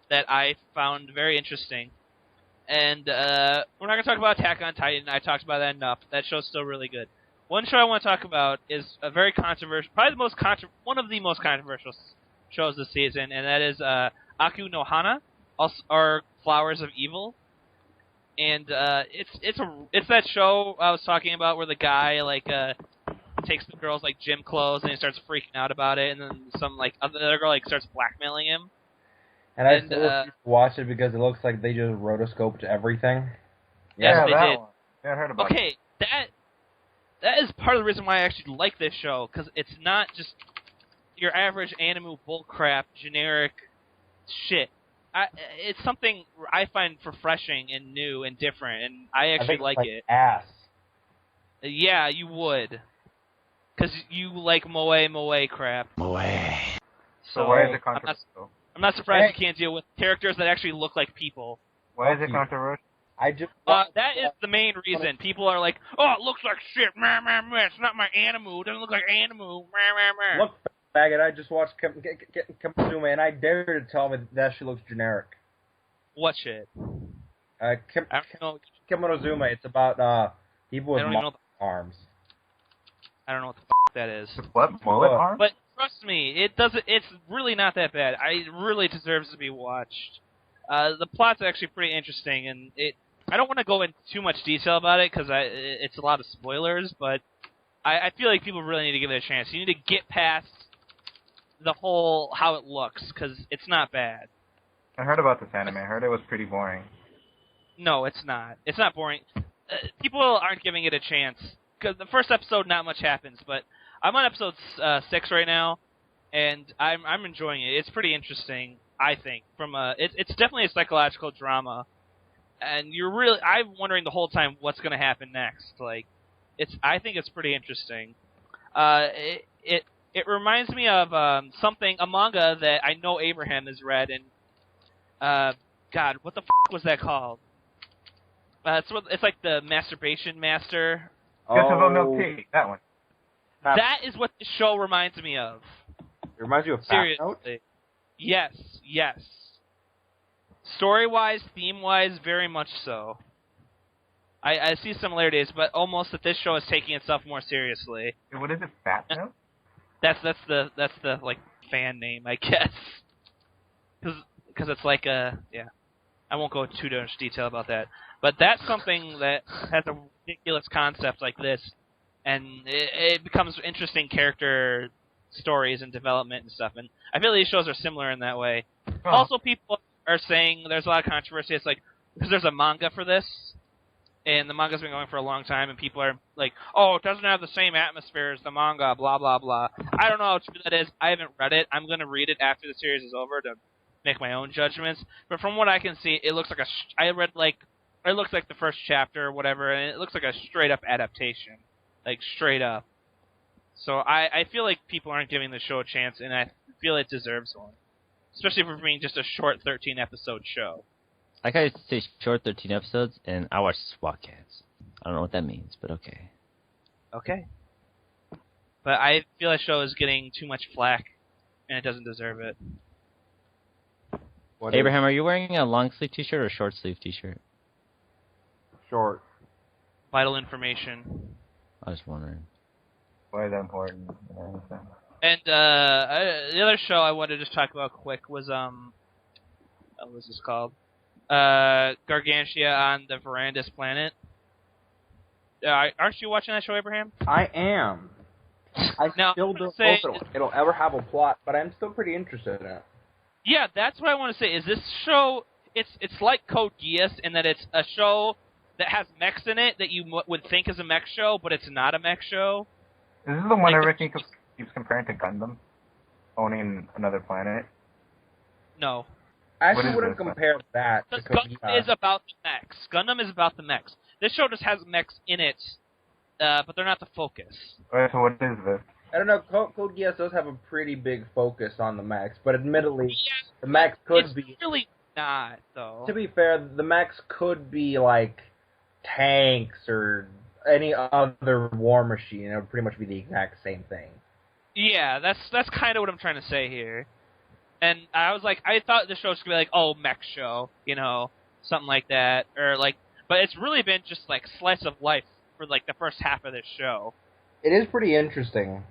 that I found very interesting. And we're not going to talk about Attack on Titan. I talked about that enough. That show's still really good. One show I want to talk about is a very controversial, probably one of the most controversial shows this season, and that is Aku no Hana, or Flowers of Evil. And it's that show I was talking about where the guy takes the girl's gym clothes and he starts freaking out about it, and then some other girl starts blackmailing him. And I still watch it because it looks like they just rotoscoped everything. Yes, they did. One. Yeah, I heard about it. That is part of the reason why I actually like this show, because it's not just your average anime bullcrap, generic shit. It's something I find refreshing and new and different, and I actually like it. Ass. Yeah, you would. Because you like moe crap. Moe. So why is it controversial? I'm not surprised you can't deal with characters that actually look like people. Why is it controversial? That is the main reason. People are like, oh, it looks like shit. Meh, meh, meh. It's not my animu. It doesn't look like animu. Meh, meh, meh. Look, faggot, I just watched Kimetsume, and I dare to tell me that shit looks generic. What shit? Kimetsume, it's about people with arms. I don't know what the f*** that is. What? Mullet arms? But trust me, it's really not that bad. It really deserves to be watched. The plot's actually pretty interesting, and I don't want to go into too much detail about it because it's a lot of spoilers, but I feel like people really need to give it a chance. You need to get past the whole how it looks, because it's not bad. I heard about this anime. I heard it was pretty boring. No, it's not. It's not boring. People aren't giving it a chance, because the first episode not much happens, but I'm on episode 6 right now, and I'm enjoying it. It's pretty interesting, I think. It's definitely a psychological drama, and I'm wondering the whole time what's going to happen next. I think it's pretty interesting. It it reminds me of a manga that I know Abraham has read, and God, what the was that called? It's like the Masturbation Master. Guess about milk tea. That one. That is what the show reminds me of. It reminds you of Fat Seriously. Note? Yes. Story-wise, theme-wise, very much so. I see similarities, but almost that this show is taking itself more seriously. What is it, Fat Note? That's the like fan name, I guess. Because it's like yeah. I won't go into too much detail about that, but that's something that has a ridiculous concept like this, and it becomes interesting character stories and development and stuff. And I feel these shows are similar in that way. Oh. Also, people are saying there's a lot of controversy. It's like because there's a manga for this, and the manga's been going for a long time, and people are like, "Oh, it doesn't have the same atmosphere as the manga." Blah blah blah. I don't know how true that is. I haven't read it. I'm gonna read it after the series is over to make my own judgments. But from what I can see, it looks like it looks like the first chapter or whatever, and it looks like a straight up adaptation, like straight up. So I feel like people aren't giving the show a chance, and I feel it deserves one, especially for being just a short 13 episode show. I gotta say short 13 episodes, and I watch SWAT Cats. I don't know what that means, but okay. Okay. But I feel that show is getting too much flack, and it doesn't deserve it. Abraham, are you wearing a long sleeve t-shirt or a short sleeve t-shirt? Short. Vital information. I was wondering. Why is that important? And the other show I wanted to just talk about quick was what was this called? Gargantia on the Verandas Planet. Aren't you watching that show, Abraham? I am. I Now, still don't know if it'll ever have a plot, but I'm still pretty interested in it. Yeah, that's what I want to say. Is this show? It's like Code Geass in that it's a show that has mechs in it that you would think is a mech show, but it's not a mech show. Is this the one everything keeps comparing to Gundam? Owning another planet? No. I actually wouldn't compare that to Because Code Gundam is about the mechs. Gundam is about the mechs. This show just has mechs in it, but they're not the focus. Alright, so what is this? I don't know, Code Geass does have a pretty big focus on the mechs, but admittedly, the mechs could be... It's really not, though. To be fair, the mechs could be, like, tanks or any other war machine. It would pretty much be the exact same thing. Yeah, that's kind of what I'm trying to say here. And I was like, I thought the show was going to be like, oh, mech show, something like that. But it's really been just, like, slice of life for, like, the first half of this show. It is pretty interesting.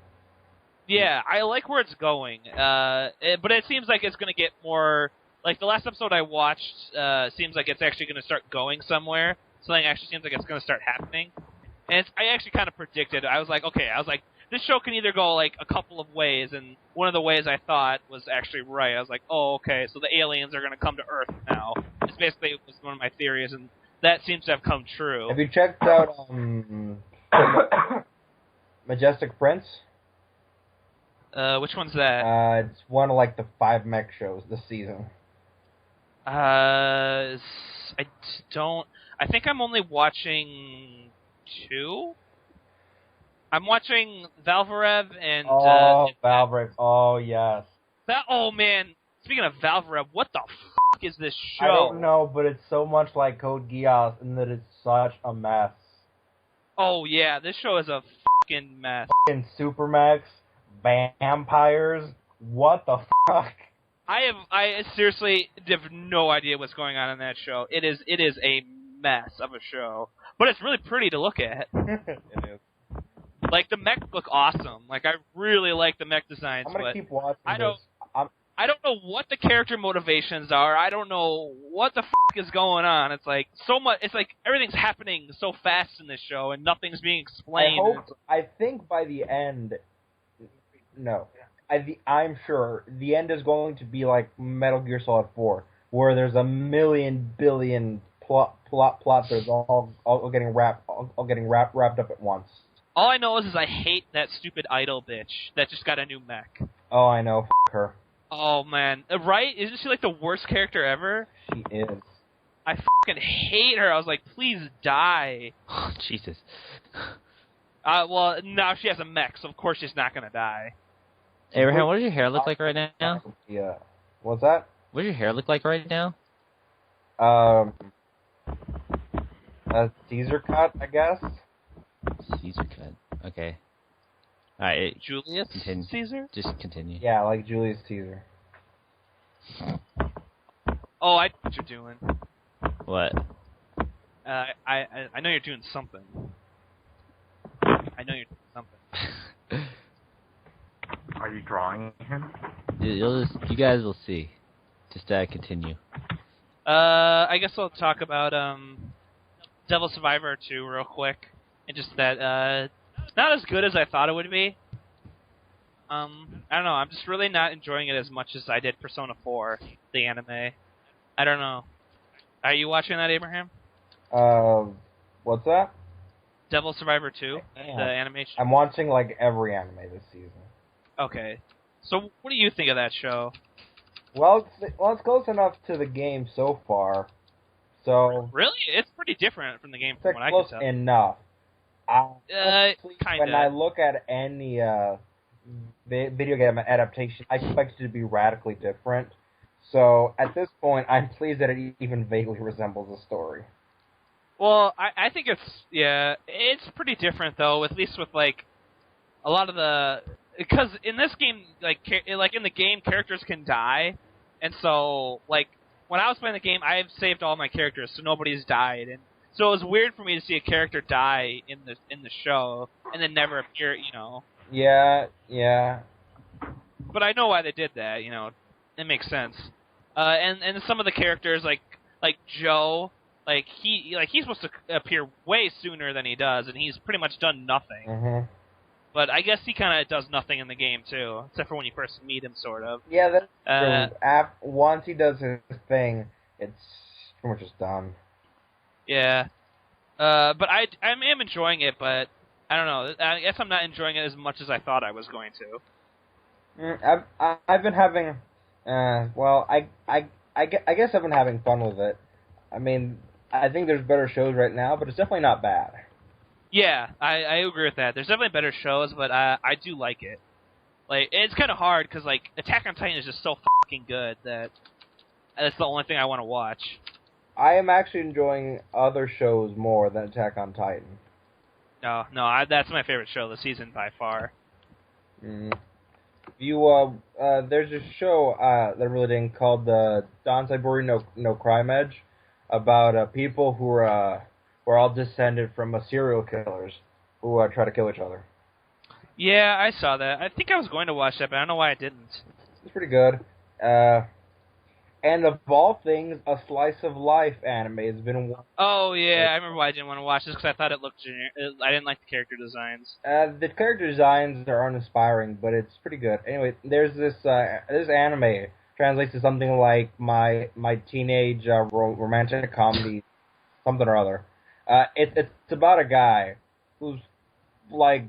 Yeah, I like where it's going, but it seems like it's going to get more... Like, the last episode I watched seems like it's actually going to start going somewhere. Something actually seems like it's going to start happening. And I actually kind of predicted. I was like, this show can either go, like, a couple of ways, and one of the ways I thought was actually right. I was like, oh, okay, so the aliens are going to come to Earth now. It's basically was one of my theories, and that seems to have come true. Have you checked out Majestic Prince? Which one's that? It's one of, like, the 5 mech shows this season. I think I'm only watching 2. I'm watching Valvarev and... Valvarev. Oh, yes. Oh, man. Speaking of Valvarev, what the is this show? I don't know, but it's so much like Code Geass in that it's such a mess. Oh, yeah. This show is a fucking mess. Fucking Supermax, vampires, what the fuck? I seriously have no idea what's going on in that show. It is a mess of a show. But it's really pretty to look at. It is. Like, the mech look awesome. Like, I really like the mech designs. I'm gonna keep watching this. I don't know what the character motivations are. I don't know what the is going on. It's like so much. It's like everything's happening so fast in this show, and nothing's being explained. I think by the end, I'm sure the end is going to be like Metal Gear Solid 4, where there's a million billion plot threads all getting wrapped up at once. All I know is I hate that stupid idol bitch that just got a new mech. Oh, I know. F*** her. Oh, man. Right? Isn't she like the worst character ever? She is. I fucking hate her. I was like, please die. Oh, Jesus. Well, now she has a mech, so of course she's not gonna die. Abraham, what does your hair look like right now? Yeah. What's that? What does your hair look like right now? A Caesar cut, I guess. Caesar cut. Okay. Alright, Julius continue. Caesar? Just continue. Yeah, like Julius Caesar. Oh, I know what you're doing. What? I know you're doing something. I know you're doing something. Are you drawing him? You guys will see. Just continue. I guess I'll talk about Devil Survivor 2 real quick, and just that it's not as good as I thought it would be. I don't know. I'm just really not enjoying it as much as I did Persona 4, the anime. I don't know. Are you watching that, Abraham? What's that? Devil Survivor 2, Yeah. the animation. I'm watching like every anime this season. Okay. So, what do you think of that show? Well, it's close enough to the game so far. So Really? It's pretty different from the game, it's from like what I close can tell. enough. Honestly, Kinda. when I look at any video game adaptation, I expect it to be radically different. So at this point, I'm pleased that it even vaguely resembles a story. Well, I think it's pretty different though. At least with like a lot of the, because in this game, like in the game, characters can die, and so like when I was playing the game, I've saved all my characters, so nobody's died, and so it was weird for me to see a character die in the show and then never appear. You know. Yeah. But I know why they did that. You know, it makes sense. And some of the characters like Joe. Like he's supposed to appear way sooner than he does, and he's pretty much done nothing. Mm-hmm. But I guess he kind of does nothing in the game too, except for when you first meet him, sort of. Yeah, that's true. Once he does his thing, it's pretty much just done. Yeah. But I am enjoying it, but I don't know. I guess I'm not enjoying it as much as I thought I was going to. I've been having, I guess I've been having fun with it. I mean, I think there's better shows right now, but it's definitely not bad. Yeah, I agree with that. There's definitely better shows, but I do like it. Like, it's kind of hard, because, like, Attack on Titan is just so fucking good that that's the only thing I want to watch. I am actually enjoying other shows more than Attack on Titan. No, that's my favorite show this season by far. There's a show that I'm really digging called the Dansai no Crime Edge, about people who are all descended from serial killers who try to kill each other. Yeah, I saw that. I think I was going to watch that, but I don't know why I didn't. It's pretty good. And of all things, a slice of life anime has been. Oh yeah, I remember why I didn't want to watch this because I thought it looked generic. I didn't like the character designs. The character designs are uninspiring, but it's pretty good. Anyway, there's this anime translates to something like my teenage romantic comedy, something or other. It's about a guy who's like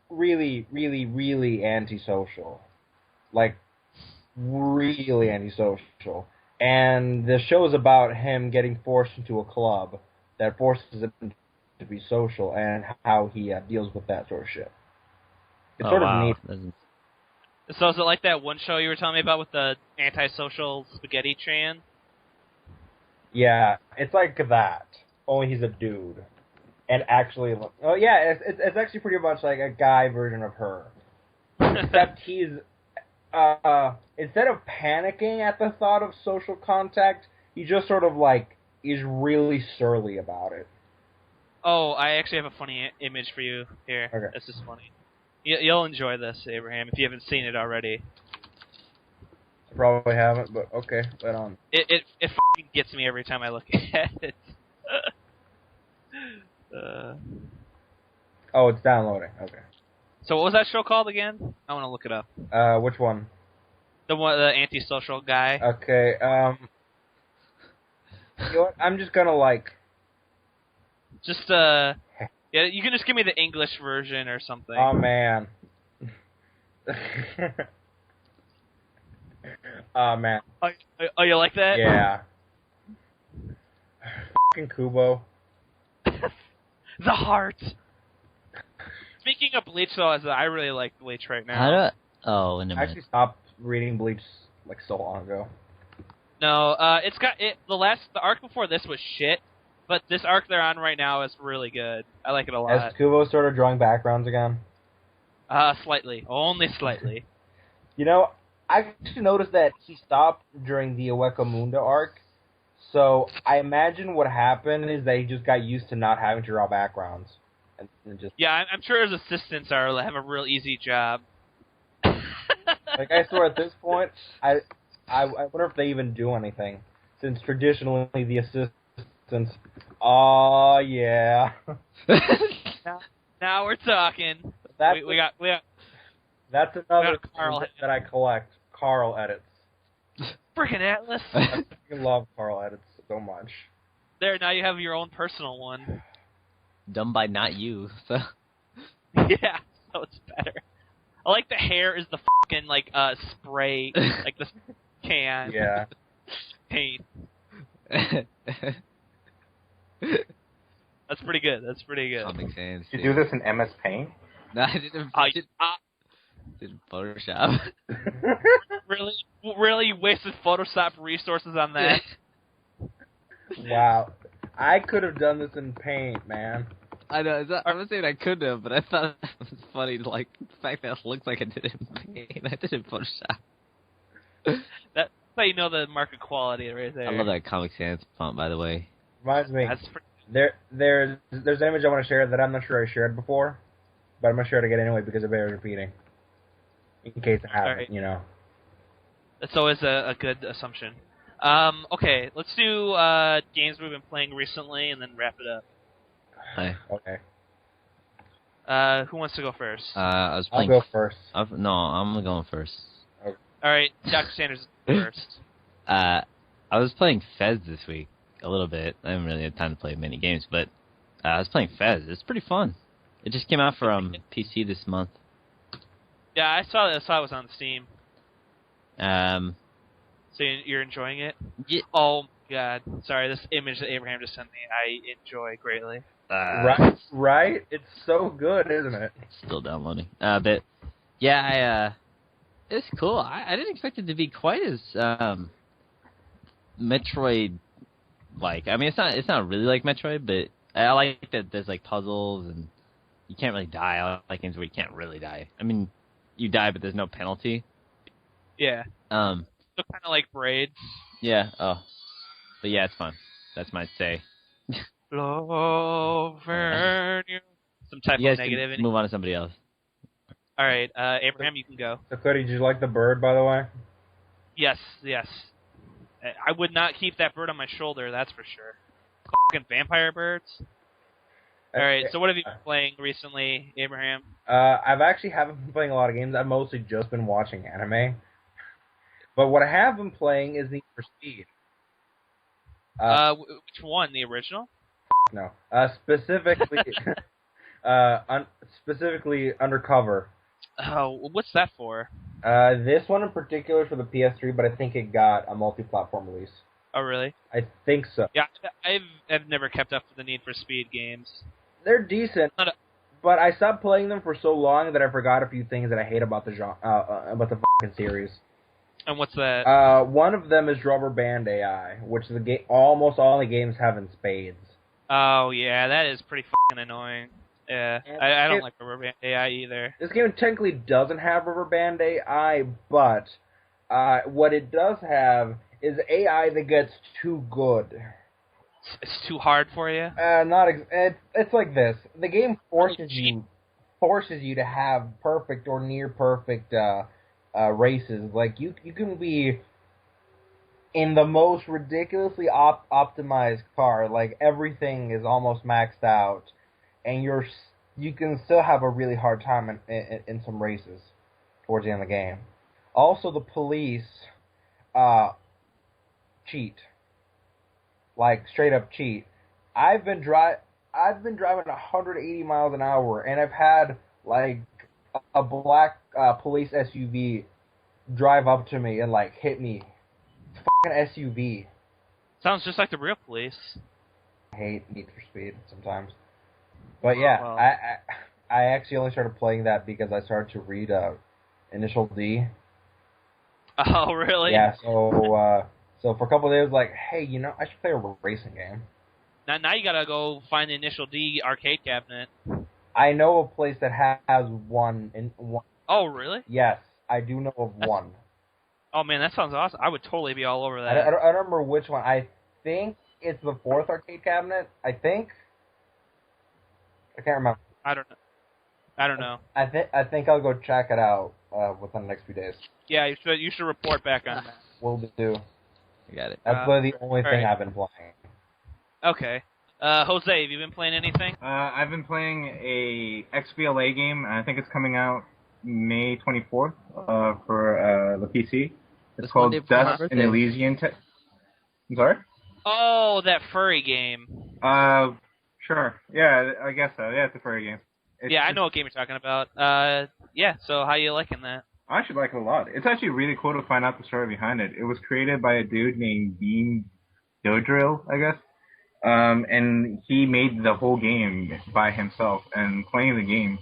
really, really, really antisocial, like really antisocial. And the show is about him getting forced into a club that forces him to be social and how he deals with that sort of shit. It's sort of neat. So is it like that one show you were telling me about with the antisocial spaghetti train? Yeah, it's like that. Only he's a dude. And actually, oh yeah, it's actually pretty much like a guy version of her. Except he's... instead of panicking at the thought of social contact, he just sort of like is really surly about it. Oh, I actually have a funny image for you here. Okay. This is funny. You'll enjoy this, Abraham, if you haven't seen it already. I probably haven't, but okay, right on. It fucking gets me every time I look at it. Oh, it's downloading. Okay. So what was that show called again? I want to look it up. Which one? The antisocial guy. Okay, you know what? I'm just gonna yeah, you can just give me the English version or something. Oh man. Oh man. Oh, you like that? Yeah. Fucking Kubo. The heart. Speaking of Bleach, though, I really like Bleach right now. Oh, in a I minute. actually stopped reading Bleach like so long ago. No, it's got it. The arc before this was shit, but this arc they're on right now is really good. I like it a lot. Has Kubo started drawing backgrounds again? Slightly, only slightly. You know, I actually noticed that he stopped during the Ueco Munda arc. So I imagine what happened is that he just got used to not having to draw backgrounds, and just Yeah, I'm sure his assistants have a real easy job. like I swear at this point, I wonder if they even do anything, since traditionally the assistants. Oh yeah, Now we're talking. that's We got that's another Carl thing that I collect. Carl edits. freaking Atlas. I freaking love Carl edits so much. There, now you have your own personal one. Done by not you. So. Yeah, so it's better. I like the hair is the fucking like spray, like the can. Yeah. Paint. That's pretty good. That's pretty good. Comic Sans. You do this in MS Paint? No, I didn't. Did Photoshop. Really wasted Photoshop resources on that. Wow. I could have done this in Paint, man. I know. I'm not saying I couldn't have, but I thought it was funny. Like the fact that it looks like I did it in Paint. I did it in Photoshop. That's how you know the market quality right there. I love that Comic Sans font, by the way. Reminds me. That's pretty. There's an image I want to share that I'm not sure I shared before, but I'm gonna share it again anyway because it bears repeating. In case I haven't, Right. you know. That's always a good assumption. Okay, let's do games we've been playing recently and then wrap it up. Hi. Okay. Who wants to go first? I was I'll playing. go first. No, I'm going first. All right, Dr. Sanders is first. I was playing Fez this week a little bit. I haven't really had time to play many games, but I was playing Fez. It's pretty fun. It just came out for PC this month. Yeah, I saw it was on Steam. So you're enjoying it? Yeah. Oh my god! Sorry, this image that Abraham just sent me, I enjoy greatly. Right? It's so good, isn't it? Still downloading. But yeah, it's cool. I didn't expect it to be quite as Metroid like. I mean, it's not really like Metroid, but I like that there's like puzzles and you can't really die. I like games where you can't really die. I mean, you die, but there's no penalty. Yeah. So kind of like Braids. Yeah. Oh. But yeah, it's fun. That's my say. Over you. Some type You of guys negativity. can move on to somebody else. All right, Abraham, you can go. So, Cody, did you like the bird, by the way? Yes. I would not keep that bird on my shoulder, that's for sure. Fucking vampire birds. All right, so what have you been playing recently, Abraham? I've actually haven't been playing a lot of games. I've mostly just been watching anime. But what I have been playing is Need for Speed. Which one? The original? No. Specifically, specifically Undercover. Oh, what's that for? This one in particular is for the PS3, but I think it got a multi-platform release. Oh, really? I think so. Yeah, I've never kept up with the Need for Speed games. They're decent, but I stopped playing them for so long that I forgot a few things that I hate about the genre, about the fucking series. And what's that? One of them is Rubber Band AI, which the almost all the games have in spades. Oh, yeah, that is pretty fucking annoying. Yeah, I don't like Rubber Band AI either. This game technically doesn't have Rubber Band AI, but what it does have is AI that gets too good. It's too hard for you? It's like this. The game forces you to have perfect or near perfect races. Like you can be in the most ridiculously optimized car. Like everything is almost maxed out, and you can still have a really hard time in some races towards the end of the game. Also, the police cheat. Like straight up cheat. I've been driving 180 miles an hour, and I've had like a black police SUV drive up to me and like hit me. It's a fucking SUV. Sounds just like the real police. I hate Need for Speed sometimes, but yeah, Well. I actually only started playing that because I started to read Initial D. Oh, really? Yeah. So for a couple of days, like, hey, I should play a racing game. Now you gotta go find the Initial D arcade cabinet. I know a place that has one. Oh, really? Yes, I do know of one. Oh man, that sounds awesome. I would totally be all over that. I don't remember which one. I think it's the 4th arcade cabinet. I think. I can't remember. I don't know. I think I'll go check it out within the next few days. Yeah, you should report back on that. Will do. I got it. That's really the only thing right. I've been playing. Okay. Jose, have you been playing anything? I've been playing a XBLA game. I think it's coming out May 24th for the PC. It's called Dust in Elysian. I'm sorry? Oh, that furry game. Sure. Yeah, I guess so. Yeah, it's a furry game. I know what game you're talking about. Yeah, so how you liking that? I actually like it a lot. It's actually really cool to find out the story behind it. It was created by a dude named Dean Dodrill, I guess. And he made the whole game by himself. And playing the game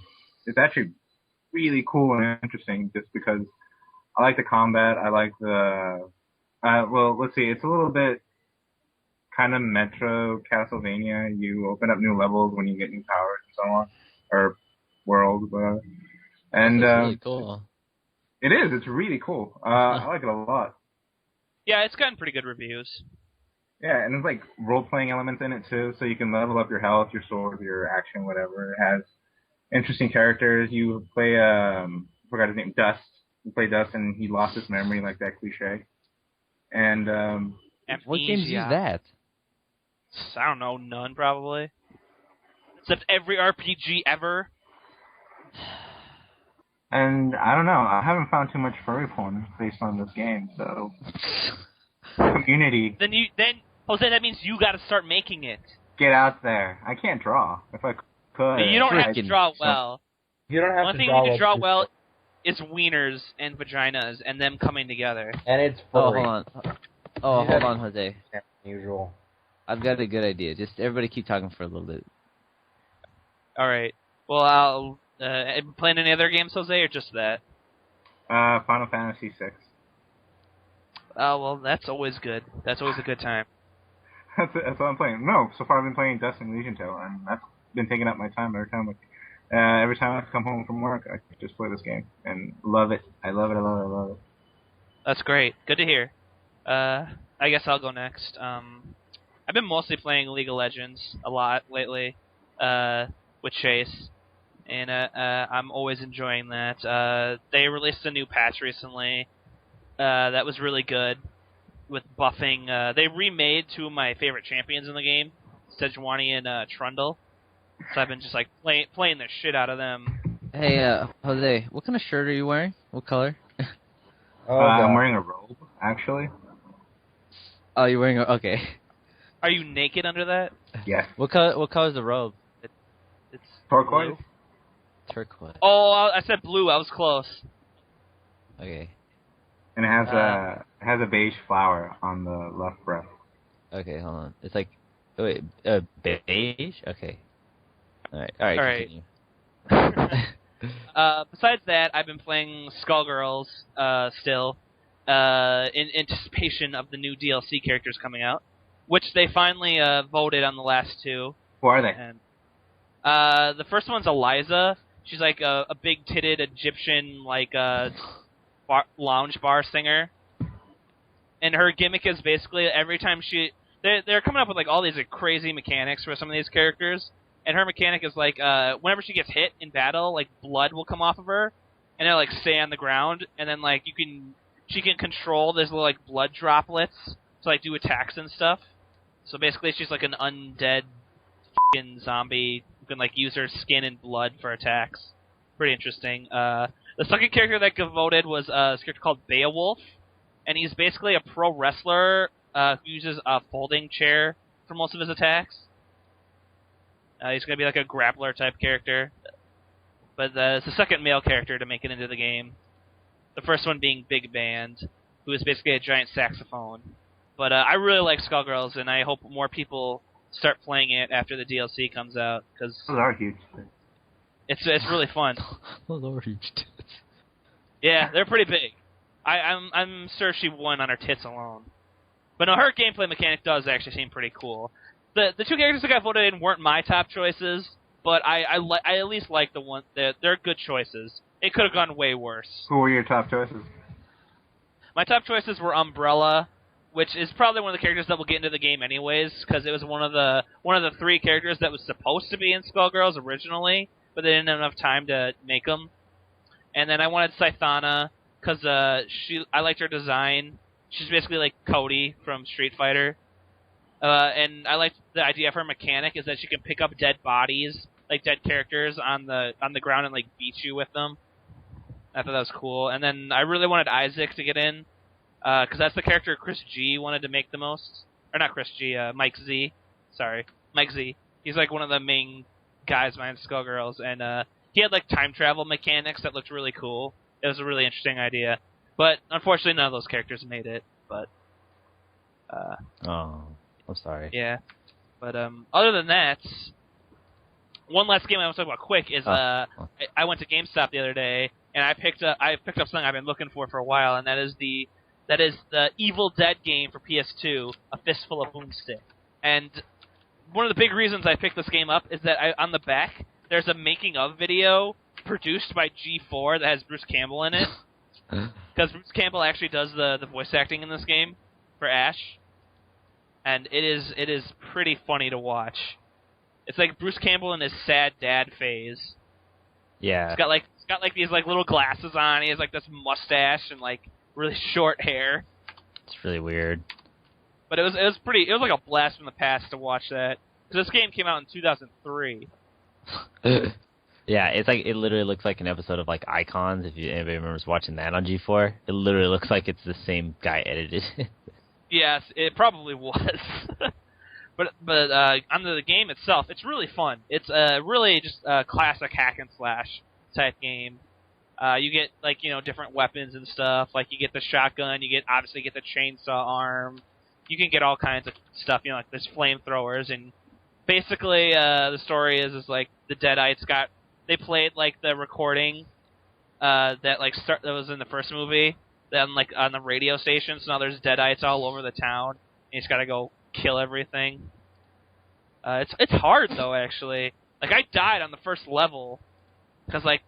is actually really cool and interesting just because I like the combat. I like the... well, let's see. It's a little bit kind of Metro Castlevania. You open up new levels when you get new powers and so on. Or world, whatever. And That's really cool. It is. It's really cool. I like it a lot. Yeah, it's gotten pretty good reviews. Yeah, and there's like role-playing elements in it too, so you can level up your health, your sword, your action, whatever. It has interesting characters. You play, forgot his name, Dust. You play Dust, and he lost his memory, like that cliche. And what games use that? I don't know, none probably. Except every RPG ever. And I don't know. I haven't found too much furry porn based on this game, so community. Then Jose, that means you got to start making it. Get out there. I can't draw. If I could, You don't have to draw well. You don't have One to thing draw you can draw well is wieners and vaginas and them coming together. And it's Oh, furry. hold on. Oh, hold on, Jose. Usual. I've got a good idea. Just everybody keep talking for a little bit. All right. Well, I'll playing any other games, Jose, or just that? Final Fantasy VI. Oh, well, that's always good. That's always a good time. That's what I'm playing. No, so far I've been playing Dust and Legion Tale, and that's been taking up my time every time. Every time I come home from work, I just play this game and love it. I love it. I love it. I love it. That's great. Good to hear. I guess I'll go next. I've been mostly playing League of Legends a lot lately with Chase, and I'm always enjoying that. They released a new patch recently that was really good with buffing. They remade two of my favorite champions in the game, Sejuani and Trundle. So I've been just like playing the shit out of them. Hey, Jose, what kind of shirt are you wearing? What color? I'm wearing a robe, actually. Oh, you're wearing okay. Are you naked under that? Yes. What color is the robe? It's Turquoise. blue. Turquoise. Oh, I said blue. I was close. Okay. And it has a beige flower on the left breast. Okay, hold on. It's like, wait, beige? Okay. All right. Continue. Besides that, I've been playing Skullgirls still in anticipation of the new DLC characters coming out, which they finally voted on the last two. Who are they? And the first one's Eliza. She's like a big-titted Egyptian lounge bar singer, and her gimmick is basically every time they're coming up with like all these like, crazy mechanics for some of these characters. And her mechanic is like, whenever she gets hit in battle, like blood will come off of her, and it'll like stay on the ground. And then like she can control these little like blood droplets to like do attacks and stuff. So basically, she's like an undead f***ing zombie who can like use her skin and blood for attacks. Pretty interesting. The second character that got voted was a character called Beowulf, and he's basically a pro wrestler who uses a folding chair for most of his attacks. He's going to be like a grappler type character. But it's the second male character to make it into the game. The first one being Big Band, who is basically a giant saxophone. But I really like Skullgirls, and I hope more people start playing it after the DLC comes out. Cause Those are huge. it's really fun. Lord. Yeah, they're pretty big. I'm sure she won on her tits alone. But no, her gameplay mechanic does actually seem pretty cool. The two characters that got voted in weren't my top choices, but I at least like the one. They're good choices. It could have gone way worse. Who were your top choices? My top choices were Umbrella, which is probably one of the characters that will get into the game anyways, because it was one of the 3 characters that was supposed to be in Skullgirls originally, but they didn't have enough time to make them. And then I wanted Scythana, because I liked her design. She's basically like Cody from Street Fighter. And I liked the idea of her mechanic is that she can pick up dead bodies, like dead characters on the ground and like beat you with them. I thought that was cool. And then I really wanted Isaac to get in, because that's the character Chris G wanted to make the most. Or not Chris G, Mike Z. Sorry, Mike Z. He's like one of the main guys behind Skullgirls, and he had like time travel mechanics that looked really cool. It was a really interesting idea. But unfortunately, none of those characters made it. But oh, I'm sorry. Yeah. But other than that, one last game I want to talk about quick is I went to GameStop the other day and I picked up something I've been looking for a while, and that is the Evil Dead game for PS2, A Fistful of Boomstick. And one of the big reasons I picked this game up is that on the back there's a making of video produced by G4 that has Bruce Campbell in it. Because Bruce Campbell actually does the voice acting in this game for Ash, and it is pretty funny to watch. It's like Bruce Campbell in his sad dad phase. Yeah. He's got like these like little glasses on. He has like this mustache and like really short hair. It's really weird. But it was like a blast from the past to watch that, because this game came out in 2003. Yeah, it's like it literally looks like an episode of like Icons. If anybody remembers watching that on G4, it literally looks like it's the same guy edited. Yes, it probably was. but on the game itself, it's really fun. It's really just a classic hack and slash type game. You get like different weapons and stuff. Like you get the shotgun, you obviously get the chainsaw arm. You can get all kinds of stuff. Like there's flamethrowers, and basically the story is like the Deadites they played like the recording that was in the first movie, then like on the radio station. So now there's Deadites all over the town, and you just gotta go kill everything. It's hard though, actually. Like I died on the first level because like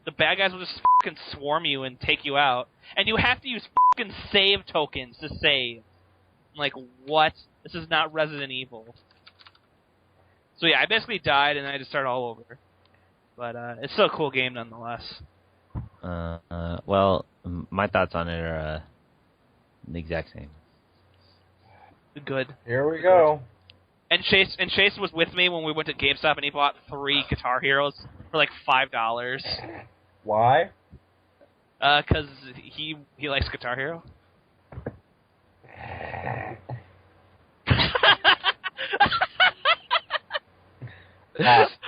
the bad guys will just fucking swarm you and take you out, and you have to use fucking save tokens to save. I'm like, what? This is not Resident Evil. So yeah, I basically died and I had to start all over. But it's still a cool game nonetheless. Well, my thoughts on it are the exact same. Good. Here we go. And Chase was with me when we went to GameStop, and he bought 3 Guitar Heroes for like $5. Why? Because he likes Guitar Hero.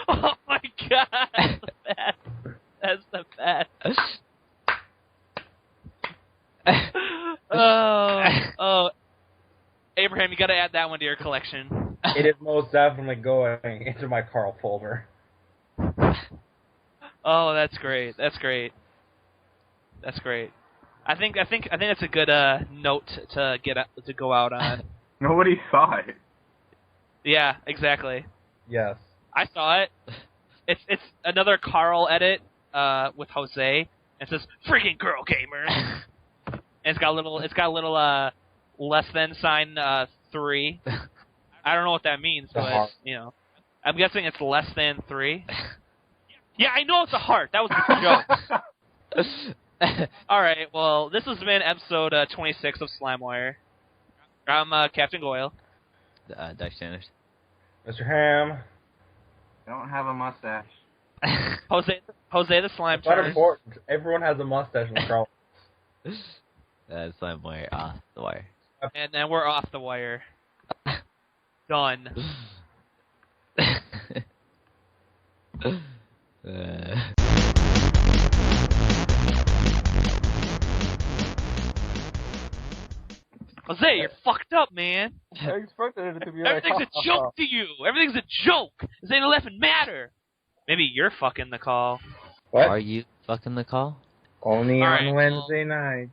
Oh my god, that's the best. Oh, Abraham, you gotta add that one to your collection. It is most definitely going into my Carl folder. Oh, that's great. That's great. That's great. I think that's a good note to go out on. Nobody saw it. Yeah, exactly. Yes. I saw it. It's another Carl edit with Jose. It says "freaking girl gamer," and it's got a little less than sign 3. I don't know what that means, but I'm guessing it's less than 3. Yeah, I know it's a heart. That was a joke. All right. Well, this has been episode 26 of SlimeWire. I'm Captain Goyle. Doug Sanders. Mr. Ham. I don't have a mustache. Jose the Slime It's not Turd. important. Everyone has a mustache in the Carl. SlimeWire off the wire. And then we're off the wire. Done. Jose, you're fucked up, man. I expected it to be like... Everything's a joke to you. Everything's a joke. This ain't a laughing matter. Maybe you're fucking the call. What? Are you fucking the call? Only All on right, Wednesday night.